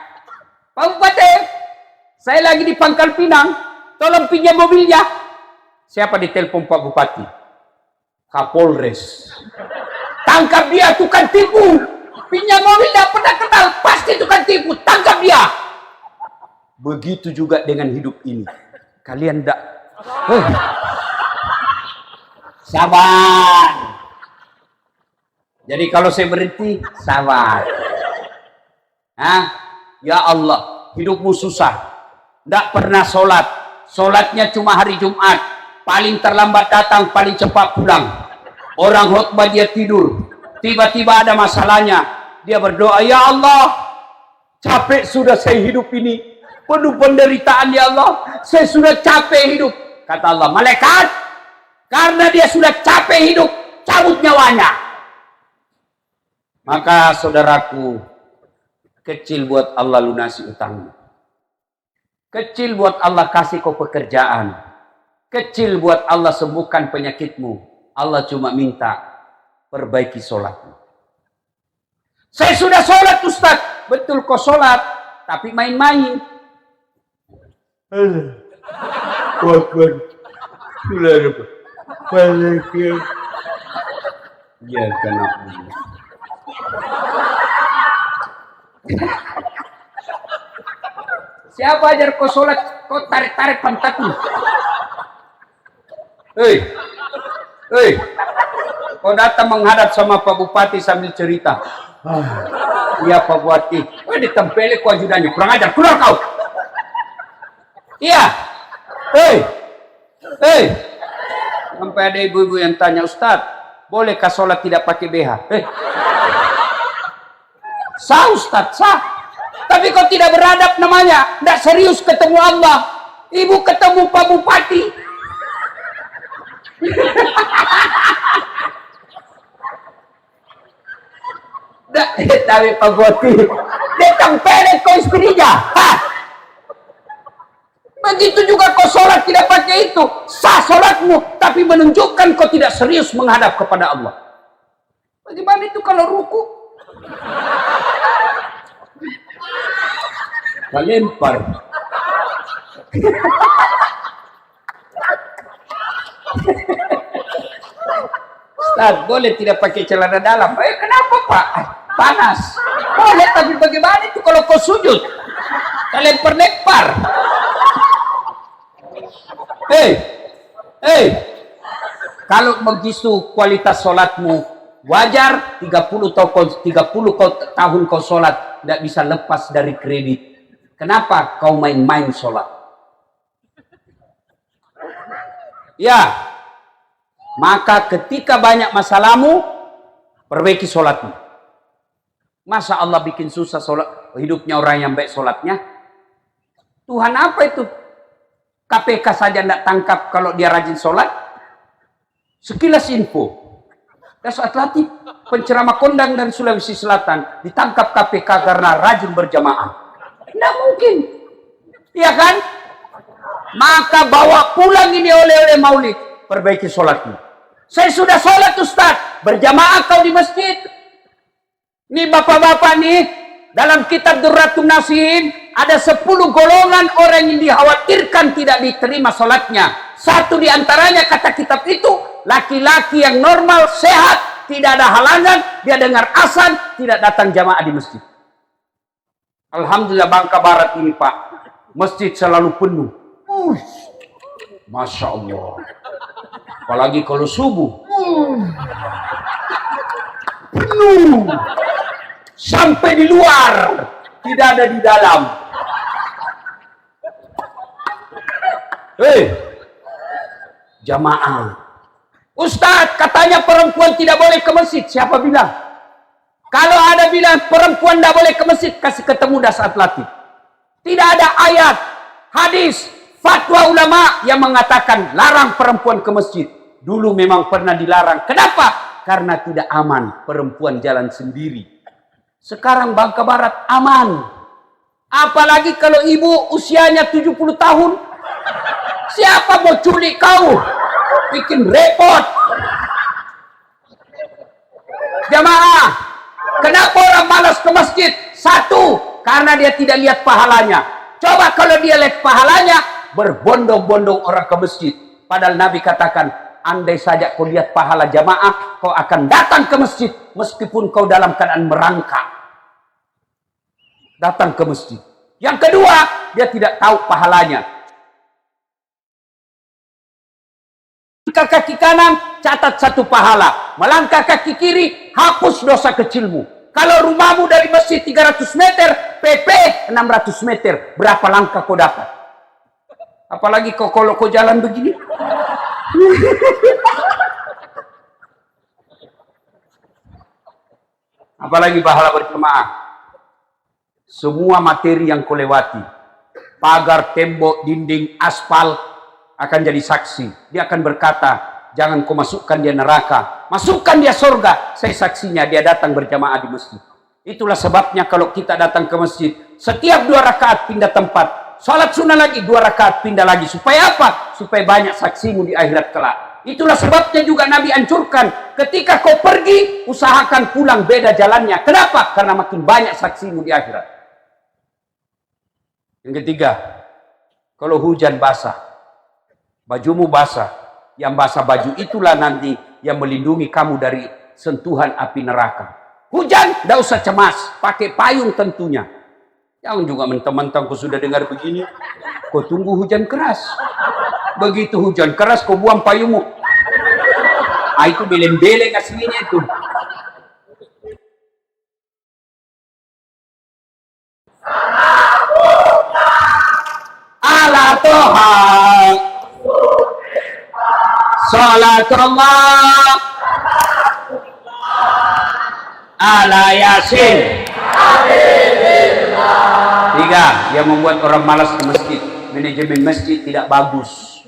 Pak Bupati, saya lagi di Pangkal Pinang. Tolong pinjam mobilnya. Siapa ditelepon Pak Bupati? Kapolres. Tangkap dia, tukang tipu. pinjam mobil tidak pernah kenal, pasti tukang tipu, tangkap dia. Begitu juga dengan hidup ini. Kalian tidak sabar. Jadi kalau saya berhenti, sabar. Ya Allah, hidupmu susah. Tidak pernah sholat. Sholatnya cuma hari Jumat. Paling terlambat datang, paling cepat pulang. Orang khutbah dia tidur. Tiba-tiba ada masalahnya. Dia berdoa, ya Allah, capek sudah saya hidup ini. Penuh penderitaan ya Allah. Saya sudah capek hidup. Kata Allah, malaikat, karena dia sudah capek hidup, cabut nyawanya. Maka saudaraku, kecil buat Allah lunasi utangmu. Kecil buat Allah kasih kau pekerjaan. Kecil buat Allah sembuhkan penyakitmu. Allah cuma minta perbaiki sholatmu. Saya sudah sholat Ustaz. Betul kau sholat, tapi main-main. Ya kenapa? Siapa ajar kau sholat, kau tarik-tarik pantatmu? Hei, kau datang menghadap sama Pak Bupati sambil cerita. Iya Pak Bupati, ditempeli kau ajudannya, kurang ajar, keluar kau. Iya, sampai ada ibu-ibu yang tanya, Ustadz, bolehkah sholat tidak pakai BH? Sah Ustadz, sah. Tapi kau tidak beradab namanya. Tidak serius ketemu Allah. Ibu ketemu Pak Bupati. Tapi Pak Bupati, dia tempelin kau istrinya. Begitu juga kau sholat tidak pakai itu. Sah sholatmu, tapi menunjukkan kau tidak serius menghadap kepada Allah. Bagaimana itu kalau ruku? Lempar. Ustaz, boleh tidak pakai celana dalam? Kenapa Pak? Panas. Boleh, tapi bagaimana itu kalau kau sujud? Kau lempar-lempar. Kalau begitu kualitas sholatmu wajar, 30 tahun kau sholat tidak bisa lepas dari kredit. Kenapa kau main-main sholat? Ya, maka ketika banyak masalahmu, perbaiki sholatmu. Masa Allah bikin susah sholat, hidupnya orang yang baik sholatnya? Tuhan apa itu? KPK saja tidak tangkap kalau dia rajin sholat? Sekilas info. Dasar Atlatif, penceramah kondang dan Sulawesi Selatan ditangkap KPK karena rajin berjamaah. Tidak mungkin, ya kan? Maka bawa pulang ini oleh maulid, perbaiki sholatmu. Saya sudah sholat Ustaz, berjamaah kau di masjid. Nih bapak-bapak nih, dalam kitab Durratun Nasihin ada 10 golongan orang yang dikhawatirkan tidak diterima sholatnya. Satu di antaranya kata kitab itu, laki-laki yang normal, sehat, tidak ada halangan, dia dengar azan, tidak datang jamaah di masjid. Alhamdulillah Bangka Barat ini Pak, masjid selalu penuh. Masya Allah. Apalagi kalau subuh. Penuh. Sampai di luar. Tidak ada di dalam. Jamaah. Ustadz, katanya perempuan tidak boleh ke masjid. Siapa bilang? Kalau ada bilang perempuan tidak boleh ke masjid, kasih ketemu Dasar Atlatif. Tidak ada ayat, hadis, fatwa ulama yang mengatakan larang perempuan ke masjid. Dulu memang pernah dilarang. Kenapa? Karena tidak aman perempuan jalan sendiri. Sekarang Bangka Barat aman. Apalagi kalau ibu usianya 70 tahun. Siapa mau culik kau? Bikin repot. Jamaah. Kenapa orang malas ke masjid? Satu, karena dia tidak lihat pahalanya. Coba kalau dia lihat pahalanya, berbondong-bondong orang ke masjid. Padahal Nabi katakan, andai saja kau lihat pahala jamaah, kau akan datang ke masjid meskipun kau dalam keadaan merangkak. Datang ke masjid. Yang kedua, dia tidak tahu pahalanya. Melangkah kaki kanan, catat 1 pahala. Melangkah kaki kiri, hapus dosa kecilmu. Kalau rumahmu dari masjid 300 meter, PP 600 meter. Berapa langkah kau dapat? Apalagi kalau kau jalan begini. Apalagi pahala berjemaah. Semua materi yang kau lewati, pagar, tembok, dinding, aspal, akan jadi saksi. Dia akan berkata, jangan kau masukkan dia neraka, masukkan dia surga. Saya saksinya dia datang berjamaah di masjid. Itulah sebabnya kalau kita datang ke masjid, setiap 2 rakaat pindah tempat. Salat sunnah lagi 2 rakaat pindah lagi. Supaya apa? Supaya banyak saksimu di akhirat kelak. Itulah sebabnya juga Nabi anjurkan, ketika kau pergi, usahakan pulang beda jalannya. Kenapa? Karena makin banyak saksimu di akhirat. Yang ketiga, kalau hujan basah, bajumu basah, yang basah baju itulah nanti yang melindungi kamu dari sentuhan api neraka. Hujan, tidak usah cemas, pakai payung tentunya. Jangan juga mentang-mentang kau sudah dengar begini, kau tunggu hujan keras. Begitu hujan keras, kau buang payungmu. Ah, itu beleng-beleng aslinya itu. Ala Toha, salatullah ala Yasin. 3, yang membuat orang malas ke masjid. Manajemen masjid tidak bagus.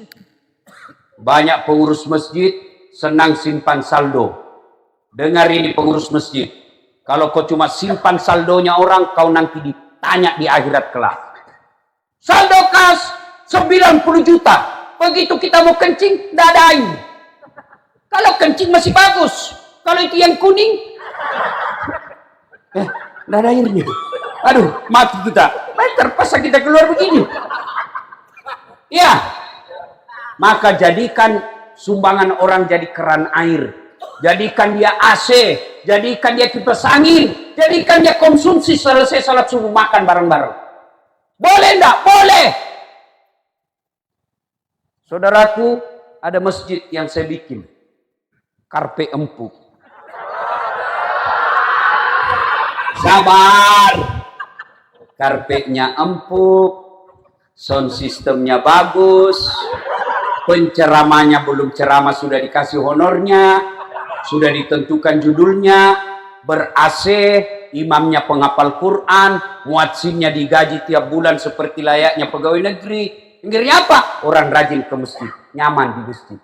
Banyak pengurus masjid senang simpan saldo. Dengar ini pengurus masjid. Kalau kau cuma simpan saldonya orang, kau nanti ditanya di akhirat kelak. Saldo kas 90 juta. Begitu kita mau kencing, tidak ada air. Kalau kencing masih bagus. Kalau itu yang kuning, tidak ada airnya. Aduh, mati kita. Terpaksa kita keluar begini. Ya, maka jadikan sumbangan orang jadi keran air. Jadikan dia AC. Jadikan dia kipas angin. Jadikan dia konsumsi selesai salat subuh makan bareng-bareng. Boleh enggak? Boleh. Saudaraku, ada masjid yang saya bikin. Karpe empuk. Sabar. Karpetnya empuk, sound systemnya bagus, penceramanya belum ceramah sudah dikasih honornya, sudah ditentukan judulnya, ber-AC, imamnya penghafal Quran, muadzinnya digaji tiap bulan seperti layaknya pegawai negeri. Akhirnya apa? Orang rajin ke masjid, nyaman di masjid.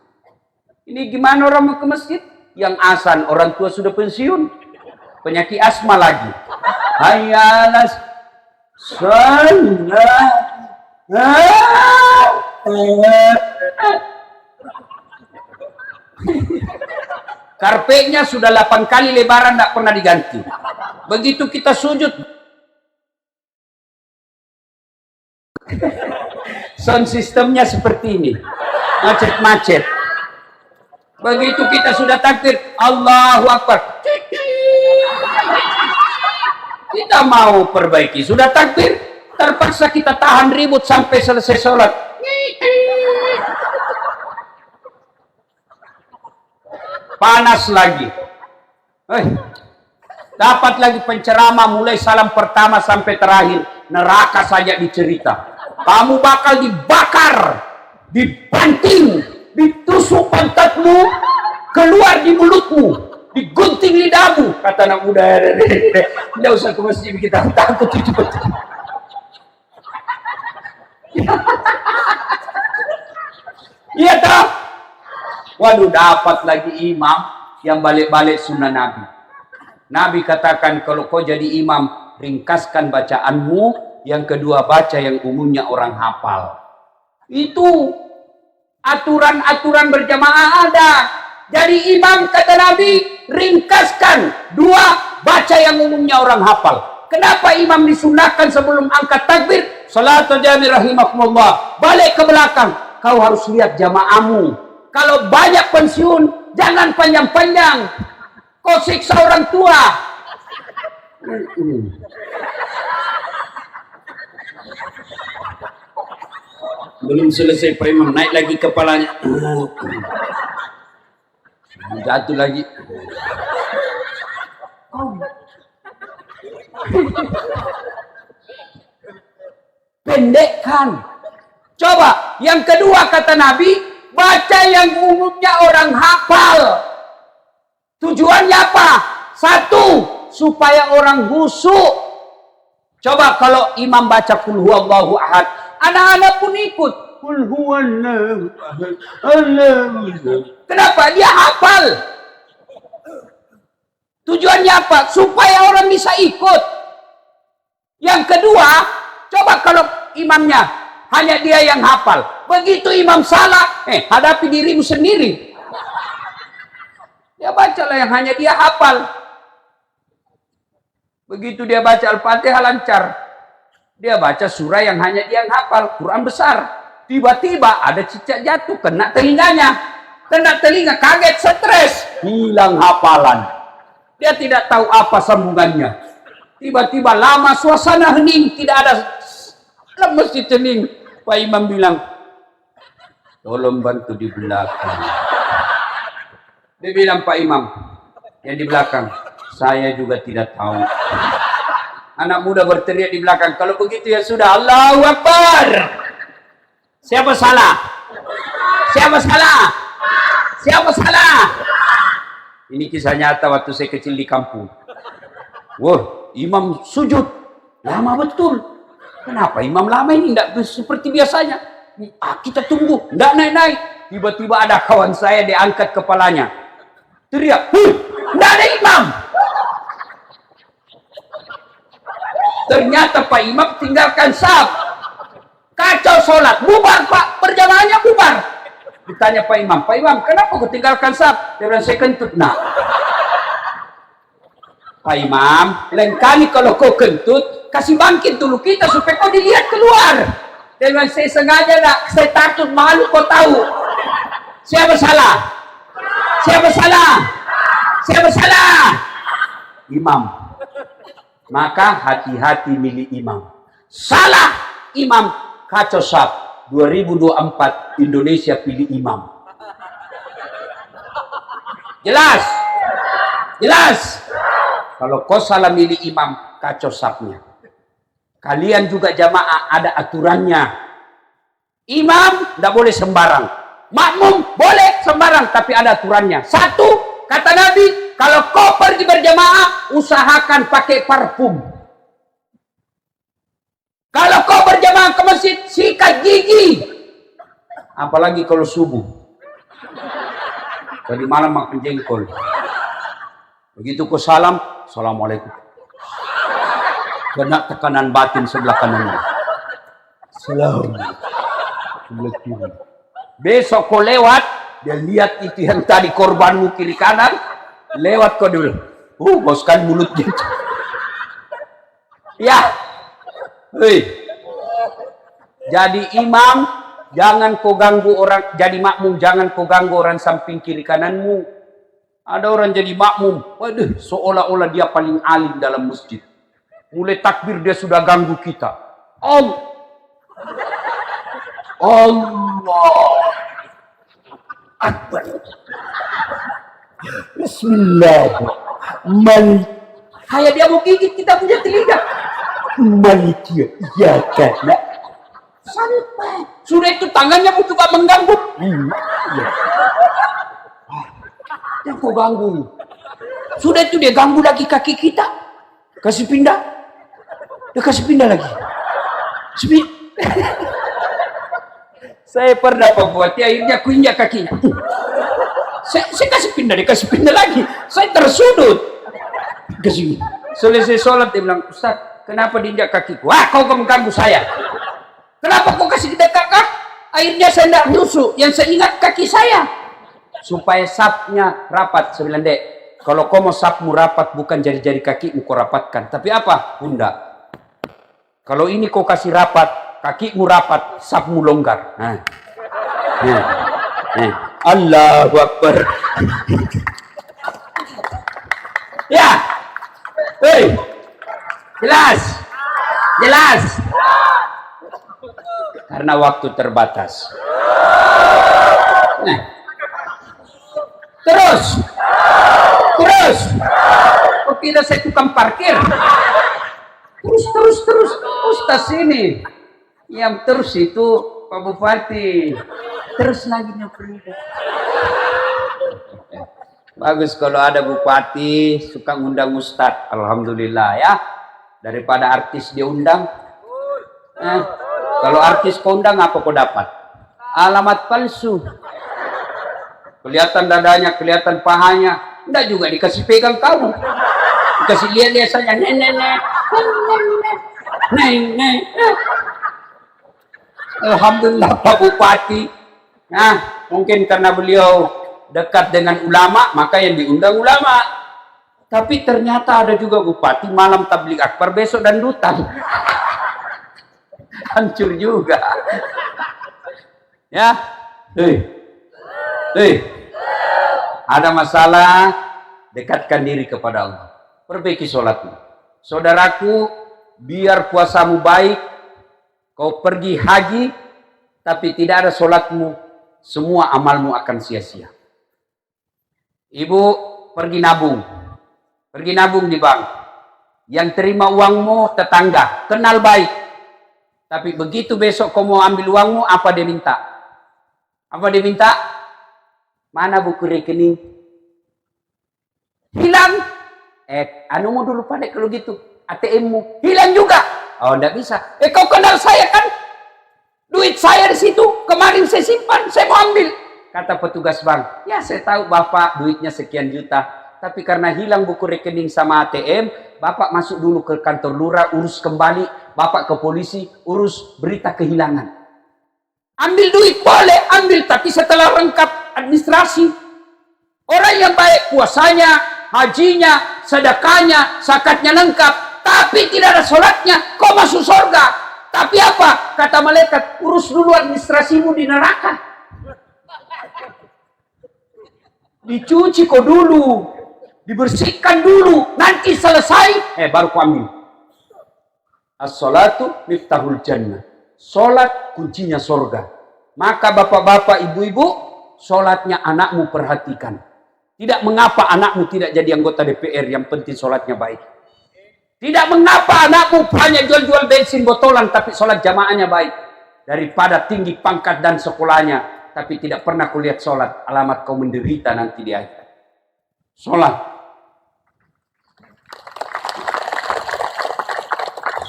Ini gimana orang mau ke masjid? Yang azan orang tua sudah pensiun, penyakit asma lagi. Hayalas karpetnya sudah 8 kali lebaran tidak pernah diganti. Begitu kita sujud, sound systemnya seperti ini, macet-macet. Begitu kita sudah takbir, Allahu Akbar, kita mau perbaiki, sudah takbir, terpaksa kita tahan ribut sampai selesai sholat. Panas lagi. Dapat lagi penceramah mulai salam pertama sampai terakhir, neraka saja dicerita. Kamu bakal dibakar, dibanting, ditusuk pantatmu, keluar di mulutmu, digunting lidahmu. Kata anak muda, tidak usah ke masjid, kita takut itu betul. Iya tak? Waduh, dapat lagi imam yang balik-balik sunnah Nabi. Nabi katakan, kalau kau jadi imam, ringkaskan bacaanmu. Yang kedua, baca yang umumnya orang hafal. Itu aturan-aturan berjamaah ada. Jadi imam, kata Nabi, ringkaskan. 2, baca yang umumnya orang hafal. Kenapa imam disunahkan sebelum angkat takbir? Salatul jami rahimakumullah. Balik ke belakang. Kau harus lihat jamaahmu. kalau banyak pensiun, jangan panjang-panjang. Kau siksa orang tua. Belum selesai Pak Imam, naik lagi kepalanya. Jatuh lagi. Pendekkan. Coba, yang kedua kata Nabi, baca yang umumnya orang hafal. Tujuannya apa? Satu, supaya orang khusyuk. Coba kalau imam baca qul huwallahu ahad, anak-anak pun ikut. Qul huwallahu ahad. Kenapa? Dia hafal. Tujuannya apa? Supaya orang bisa ikut. Yang kedua, coba kalau imamnya hanya dia yang hafal. Begitu imam salah, hadapi dirimu sendiri. Dia bacalah yang hanya dia hafal. Begitu dia baca Al-Fatihah lancar. Dia baca surah yang hanya dia yang hafal. Quran besar. Tiba-tiba ada cicak jatuh, kena telinganya. Kena telinga, kaget, stres. Hilang hafalan. Dia tidak tahu apa sambungannya. Tiba-tiba lama suasana hening, tidak ada masjid hening. Pak Imam bilang, tolong bantu di belakang. Dia bilang, Pak Imam yang di belakang, saya juga tidak tahu. Anak muda berteriak di belakang, kalau begitu ya sudah, Allahu Akbar. Siapa salah? Siapa salah? Siapa salah? Ini kisah nyata waktu saya kecil di kampung. Wah, imam sujud lama betul. Kenapa imam lama ini tidak seperti biasanya? Kita tunggu, tidak naik-naik. Tiba-tiba ada kawan saya diangkat kepalanya. Teriak, tidak ada imam. Ternyata Pak Imam tinggalkan saf. Kacau sholat, bubar Pak, perjamaahnya bubar. Ditanya Pak Imam, kenapa kau tinggalkan saf? Dia bilang, saya kentut nak. Pak Imam, lain kali kalau kau kentut, kasih bangkit dulu kita supaya kau dilihat keluar. Dia bilang, saya sengaja nak, saya takut malu kau tahu. Siapa salah? Siapa salah? Siapa salah? Imam. Maka hati-hati milih imam. Salah imam, kacau saf. 2024 Indonesia pilih imam. Jelas? Jelas? Kalau kau salah milih imam, kacau safnya. Kalian juga jamaah ada aturannya. Imam tidak boleh sembarang. Makmum boleh sembarang, tapi ada aturannya. Satu, kata Nabi, kalau kau pergi berjamaah, usahakan pakai parfum. Kalau kau berjamaah ke masjid, sikat gigi. Apalagi kalau subuh. Tadi malam makan jengkol. Begitu kau salam, Assalamualaikum. Kena tekanan batin sebelah kanan. Salam. Sebelah kiri. Besok kau lewat, dia lihat itu yang tadi korbanmu kiri kanan, lewat kau dulu. Boskan mulutnya. Ya. Hei. Jadi imam, jangan kau ganggu orang. Jadi makmum, jangan kau ganggu orang samping kiri kananmu. Ada orang jadi makmum, waduh, seolah-olah dia paling alim dalam masjid. Mulai takbir dia sudah ganggu kita. Allah. Akbar. Bismillahirrahmanirrahim. Kayak dia mau gigit kita punya telinga. Malikia, ya karena santai. Sudah itu tangannya pun juga mengganggu. Yang kau ganggu. Sudah itu dia ganggu lagi kaki kita. Kasih pindah. Dia kasih pindah lagi. Saya pernah buat, akhirnya aku injak kakinya. Saya kasih pindah, dia kasih pindah lagi. Saya tersudut. Kasih. Selesai sholat dia bilang, Ustaz, kenapa diinjak kakiku? Wah, kau mengganggu saya. Kenapa kau kasih kita kakak? Akhirnya saya tidak nusuk. Yang saya ingat kaki saya. Supaya sapnya rapat. Saya bilang, Dek, kalau kau mau sapmu rapat, bukan jari-jari kakimu kau rapatkan. Tapi apa? Bunda. Kalau ini kau kasih rapat, kakimu rapat, sapmu longgar. Allahu Akbar. Ya. Hei. Jelas. Jelas. Karena waktu terbatas. Nah. Terus. Oh, tidak, saya tukang parkir. Terus. Ustaz ini. Yang terus itu Pak Bupati. Terus lagi nyopri. Bagus kalau ada bupati suka ngundang ustadz. Alhamdulillah ya. Daripada artis diundang. Kalau artis kau undang apa kau dapat? Alamat palsu. Kelihatan dadanya, kelihatan pahanya. Enggak juga dikasih pegang kamu. Dikasih lihat saja. Nenek. Alhamdulillah Pak Bupati. Nah, mungkin karena beliau dekat dengan ulama, maka yang diundang ulama. Tapi ternyata ada juga bupati malam tabligh akbar, besok dandutan. Hancur juga. Ya. Ada masalah, dekatkan diri kepada Allah. Perbaiki sholatmu. Saudaraku, biar puasamu baik, kau pergi haji, tapi tidak ada sholatmu, semua amalmu akan sia-sia. Ibu pergi nabung di bank. Yang terima uangmu tetangga, kenal baik. Tapi begitu besok kau mau ambil uangmu, apa dia minta? Mana buku rekening? Hilang. Anumu dulu pandai kalau gitu. ATM-mu hilang juga. Oh, enggak bisa. Kau kenal saya kan? Duit saya di situ. Kemarin saya simpan, saya mau ambil. Kata petugas bank, ya saya tahu Bapak duitnya sekian juta. Tapi karena hilang buku rekening sama ATM, Bapak masuk dulu ke kantor lurah, urus kembali. Bapak ke polisi, urus berita kehilangan. Ambil duit boleh, ambil. Tapi setelah lengkap administrasi. Orang yang baik puasanya, hajinya, sedekahnya, zakatnya lengkap. Tapi tidak ada sholatnya, kau masuk surga. Tapi apa? Kata malaikat, urus dulu administrasimu di neraka. Dicuci kau dulu, dibersihkan dulu, nanti selesai, baru kau ambil. As-salatu miftahul jannah. Sholat kuncinya surga. Maka bapak-bapak, ibu-ibu, sholatnya anakmu perhatikan. Tidak mengapa anakmu tidak jadi anggota DPR, yang penting sholatnya baik. Tidak mengapa anakmu hanya jual-jual bensin botolan, tapi sholat jamaahnya baik. Daripada tinggi pangkat dan sekolahnya, tapi tidak pernah kulihat sholat, alamat kau menderita nanti di akhirat. Sholat.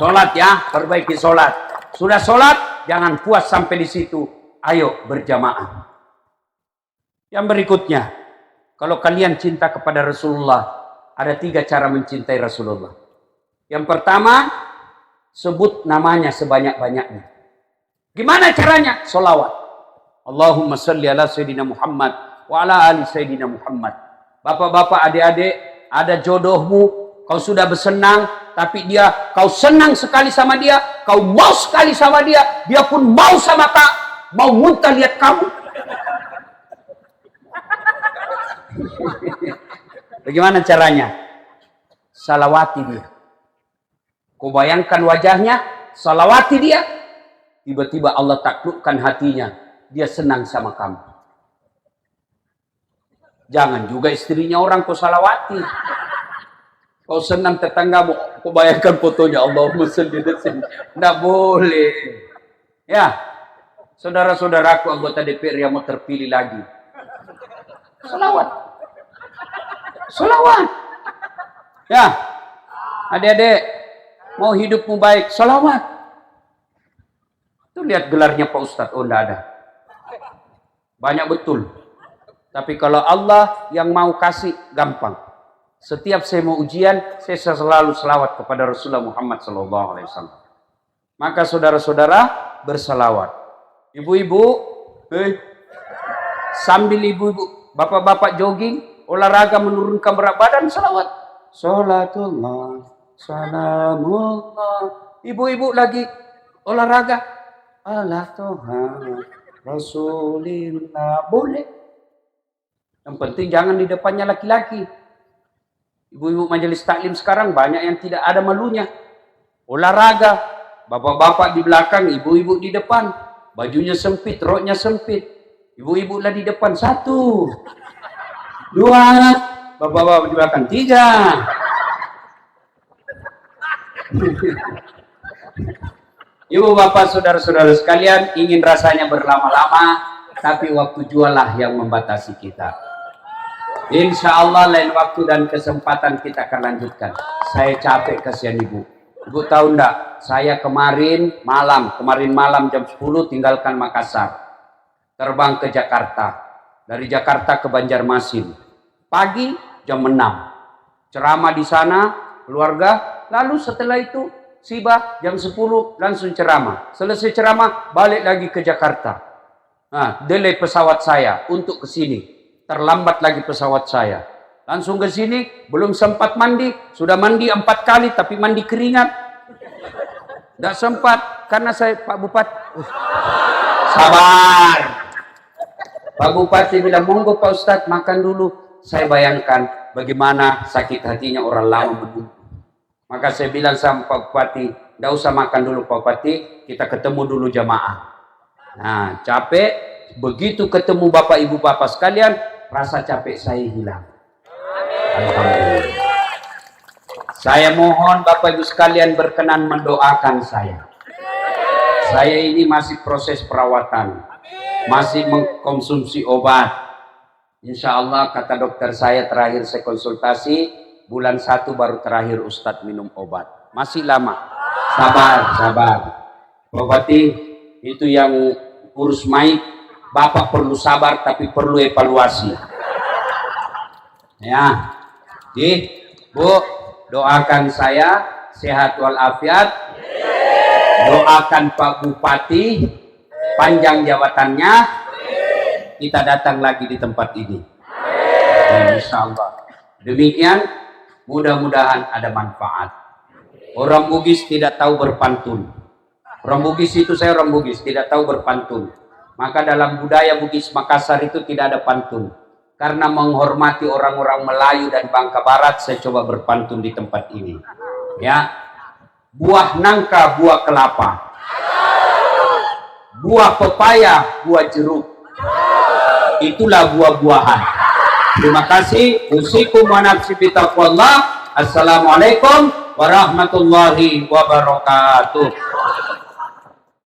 Sholat ya, perbaiki sholat. Sudah sholat, jangan puas sampai di situ. Ayo berjamaah. Yang berikutnya, kalau kalian cinta kepada Rasulullah, ada 3 cara mencintai Rasulullah. Yang pertama, sebut namanya sebanyak-banyaknya. Gimana caranya? Sholawat. Allahumma salli ala Sayyidina Muhammad wa ala ali Sayyidina Muhammad. Bapak-bapak, adik-adik, ada jodohmu, kau sudah bersenang, tapi kau senang sekali sama dia, kau mau sekali sama dia, dia pun mau sama kau, mau muntah lihat kamu. Bagaimana caranya? Salawati dia. Kau bayangkan wajahnya, salawati dia, tiba-tiba Allah taklukkan hatinya, dia senang sama kamu. Jangan juga istrinya orang kau salawati. Kau senang tetanggamu, kau bayangkan fotonya, Allahumma sholli ala sayyidina. Tidak boleh. Ya, saudara-saudaraku anggota DPR yang mau terpilih lagi, salawat. Salawat. Ya, adik-adik, mau hidupmu baik, salawat. Tuh lihat gelarnya Pak Ustadz, oh enggak ada. Banyak betul. Tapi kalau Allah yang mau kasih, gampang. Setiap saya mau ujian, saya selalu selawat kepada Rasulullah Muhammad SAW. Maka saudara-saudara berselawat. Ibu-ibu, sambil ibu-ibu, bapak-bapak jogging, olahraga menurunkan berat badan, selawat. Salatullah, salamullah. Ibu-ibu lagi olahraga. Allah Tuhan, Rasulillah. Boleh. Yang penting jangan di depannya laki-laki. Ibu-ibu majelis taklim sekarang banyak yang tidak ada malunya. Olahraga, bapak-bapak di belakang, ibu-ibu di depan. Bajunya sempit, roknya sempit. Ibu-ibu lah di depan, 1, 2, bapak-bapak di belakang, 3. Ibu bapak saudara-saudara sekalian, ingin rasanya berlama-lama, tapi waktu jualah yang membatasi kita. Insya Allah lain waktu dan kesempatan kita akan lanjutkan. Saya capek kasihan ibu. Ibu tahu enggak, saya kemarin malam jam 10 tinggalkan Makassar, terbang ke Jakarta, dari Jakarta ke Banjarmasin, pagi jam 6, ceramah di sana keluarga, lalu setelah itu Siba jam 10 langsung ceramah. Selesai ceramah balik lagi ke Jakarta. Nah, delay pesawat saya untuk ke sini. Terlambat lagi pesawat saya. Langsung ke sini, belum sempat mandi, sudah mandi 4 kali tapi mandi keringat. Tidak sempat karena saya Pak Bupati. Sabar. Pak Bupati bilang, "Monggo Pak Ustadz makan dulu." Saya bayangkan bagaimana sakit hatinya orang lama menunggu. Maka saya bilang sama Pak Bupati, "Tidak usah makan dulu Pak Bupati, kita ketemu dulu jamaah." Nah, capek, begitu ketemu Bapak Ibu Bapak sekalian, rasa capek saya hilang. Alhamdulillah. Saya mohon Bapak Ibu sekalian berkenan mendoakan saya. Saya ini masih proses perawatan, masih mengkonsumsi obat. Insya Allah kata dokter saya terakhir saya konsultasi, bulan 1 baru terakhir Ustadz minum obat. Masih lama. Sabar. Bupati, itu yang urus mic, Bapak perlu sabar tapi perlu evaluasi. Ya. Bu, doakan saya sehat walafiat. Doakan Pak Bupati panjang jabatannya. Kita datang lagi di tempat ini. Insya Allah. Demikian, mudah-mudahan ada manfaat. Orang Bugis tidak tahu berpantun. Orang Bugis itu, saya orang Bugis, tidak tahu berpantun. Maka dalam budaya Bugis Makassar itu tidak ada pantun. Karena menghormati orang-orang Melayu dan Bangka Barat, saya coba berpantun di tempat ini. Ya, buah nangka, buah kelapa, buah pepaya, buah jeruk. Itulah buah-buahan. Terima kasih. Usikum wa nafsi bitaqwallah. Assalamualaikum warahmatullahi wabarakatuh.